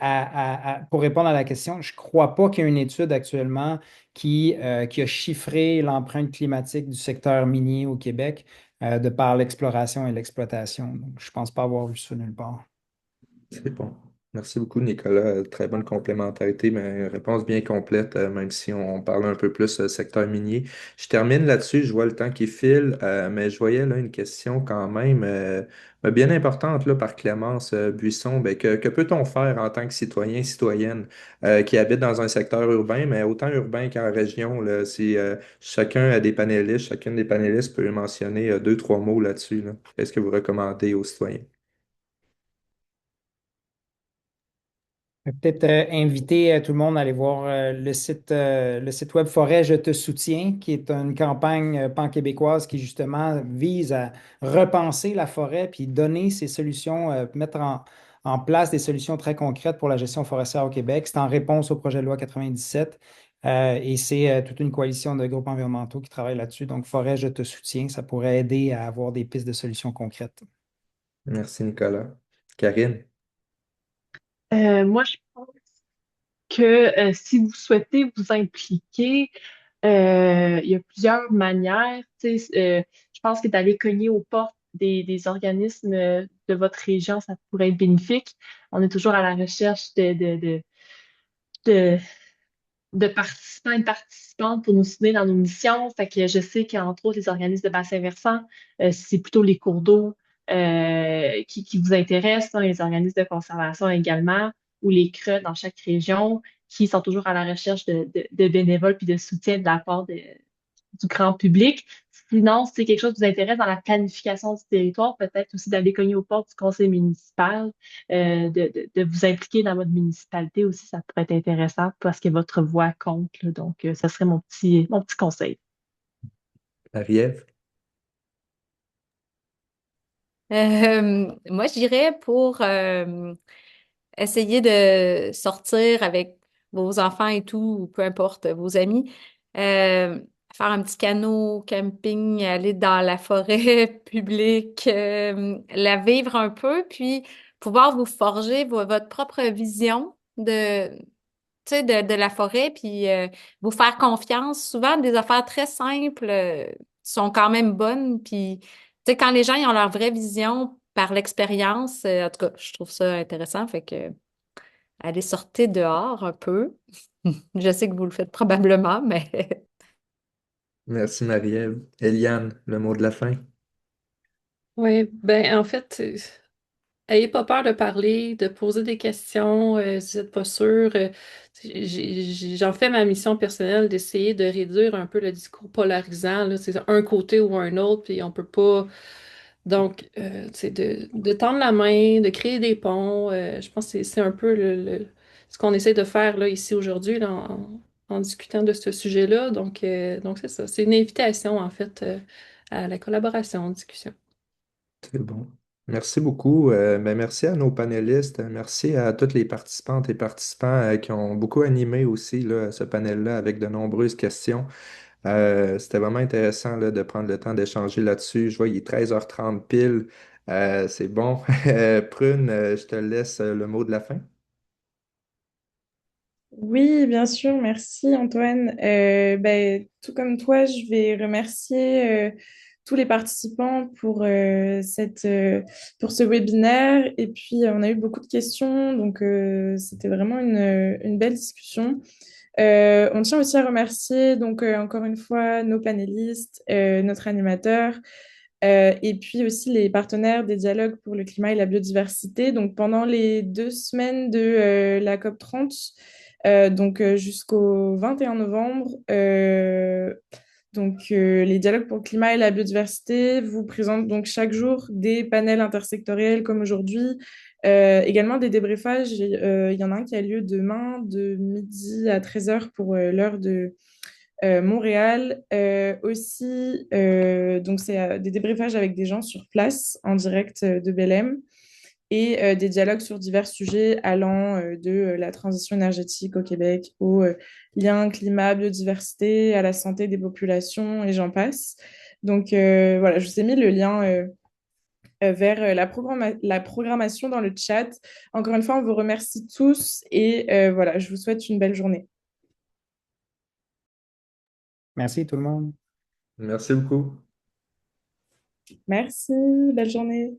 pour répondre à la question, je ne crois pas qu'il y ait une étude actuellement qui a chiffré l'empreinte climatique du secteur minier au Québec de par l'exploration et l'exploitation. Donc, je ne pense pas avoir vu ça nulle part. C'est bon. Merci beaucoup, Nicolas. Très bonne complémentarité, mais une réponse bien complète, même si on parle un peu plus secteur minier. Je termine là-dessus, je vois le temps qui file, mais je voyais là une question quand même bien importante là, par Clémence Buisson. Ben, que peut-on faire en tant que citoyen, citoyenne qui habite dans un secteur urbain, mais autant urbain qu'en région, là, si chacun a des panélistes, chacune des panélistes peut mentionner deux, trois mots là-dessus, là. Qu'est-ce que vous recommandez aux citoyens? Peut-être inviter tout le monde à aller voir le site web Forêt Je te soutiens, qui est une campagne pan-québécoise qui justement vise à repenser la forêt puis donner ces solutions, mettre en place des solutions très concrètes pour la gestion forestière au Québec. C'est en réponse au projet de loi 97 et c'est toute une coalition de groupes environnementaux qui travaillent là-dessus. Donc, Forêt Je te soutiens, ça pourrait aider à avoir des pistes de solutions concrètes. Merci, Nicolas. Karine? Moi, je pense que si vous souhaitez vous impliquer, il y a plusieurs manières. Tu sais, je pense que d'aller cogner aux portes des organismes de votre région, ça pourrait être bénéfique. On est toujours à la recherche de, de participants et de participantes pour nous soutenir dans nos missions. Fait que je sais qu'entre autres, les organismes de bassin versant, c'est plutôt les cours d'eau qui vous intéressent, hein, les organismes de conservation également, ou les CRE dans chaque région, qui sont toujours à la recherche de bénévoles puis de soutien de la part du grand public. Sinon, si c'est quelque chose qui vous intéresse dans la planification du territoire, peut-être aussi d'aller cogner aux portes du conseil municipal, de vous impliquer dans votre municipalité aussi, ça pourrait être intéressant parce que votre voix compte, là. Donc, ça serait mon petit conseil. Marie-Ève? Moi, je dirais pour essayer de sortir avec vos enfants et tout, ou peu importe, vos amis, euh, faire un petit canot camping, aller dans la forêt publique, la vivre un peu, puis pouvoir vous forger votre propre vision de tu sais, de la forêt, puis vous faire confiance. Souvent, des affaires très simples sont quand même bonnes. Puis, tu sais, quand les gens ils ont leur vraie vision par l'expérience, en tout cas, je trouve ça intéressant. Fait que allez sortir dehors un peu. Je sais que vous le faites probablement, mais Merci Marie-Ève. Eliane, le mot de la fin. Oui, ben en fait, ayez pas peur de parler, de poser des questions, si vous n'êtes pas sûr. J'en fais ma mission personnelle d'essayer de réduire un peu le discours polarisant, là. C'est un côté ou un autre, puis on peut pas. Donc, c'est de tendre la main, de créer des ponts. Je pense que c'est un peu ce qu'on essaie de faire là, ici aujourd'hui là, en discutant de ce sujet-là. Donc c'est ça. C'est une invitation, en fait, à la collaboration, en discussion. C'est bon. Merci beaucoup. Merci à nos panélistes. Merci à toutes les participantes et participants qui ont beaucoup animé aussi là, ce panel-là avec de nombreuses questions. C'était vraiment intéressant là, de prendre le temps d'échanger là-dessus. Je vois, il est 13h30 pile. C'est bon. Prune, je te laisse le mot de la fin. Oui, bien sûr, merci Antoine. Tout comme toi, je vais remercier tous les participants pour, pour ce webinaire. Et puis, on a eu beaucoup de questions, donc c'était vraiment une belle discussion. On tient aussi à remercier, donc, encore une fois, nos panélistes, notre animateur, et puis aussi les partenaires des dialogues pour le climat et la biodiversité. Donc, pendant les 2 semaines de la COP 30, jusqu'au 21 novembre, les dialogues pour le climat et la biodiversité vous présentent donc chaque jour des panels intersectoriels comme aujourd'hui, également des débriefages. Il y en a un qui a lieu demain de midi à 13h pour l'heure de Montréal. Donc c'est des débriefages avec des gens sur place en direct de Belém et des dialogues sur divers sujets allant de la transition énergétique au Québec au lien climat, biodiversité, à la santé des populations et j'en passe. Donc voilà, je vous ai mis le lien vers la programmation dans le chat. Encore une fois, on vous remercie tous et voilà, je vous souhaite une belle journée. Merci tout le monde. Merci beaucoup. Merci, belle journée.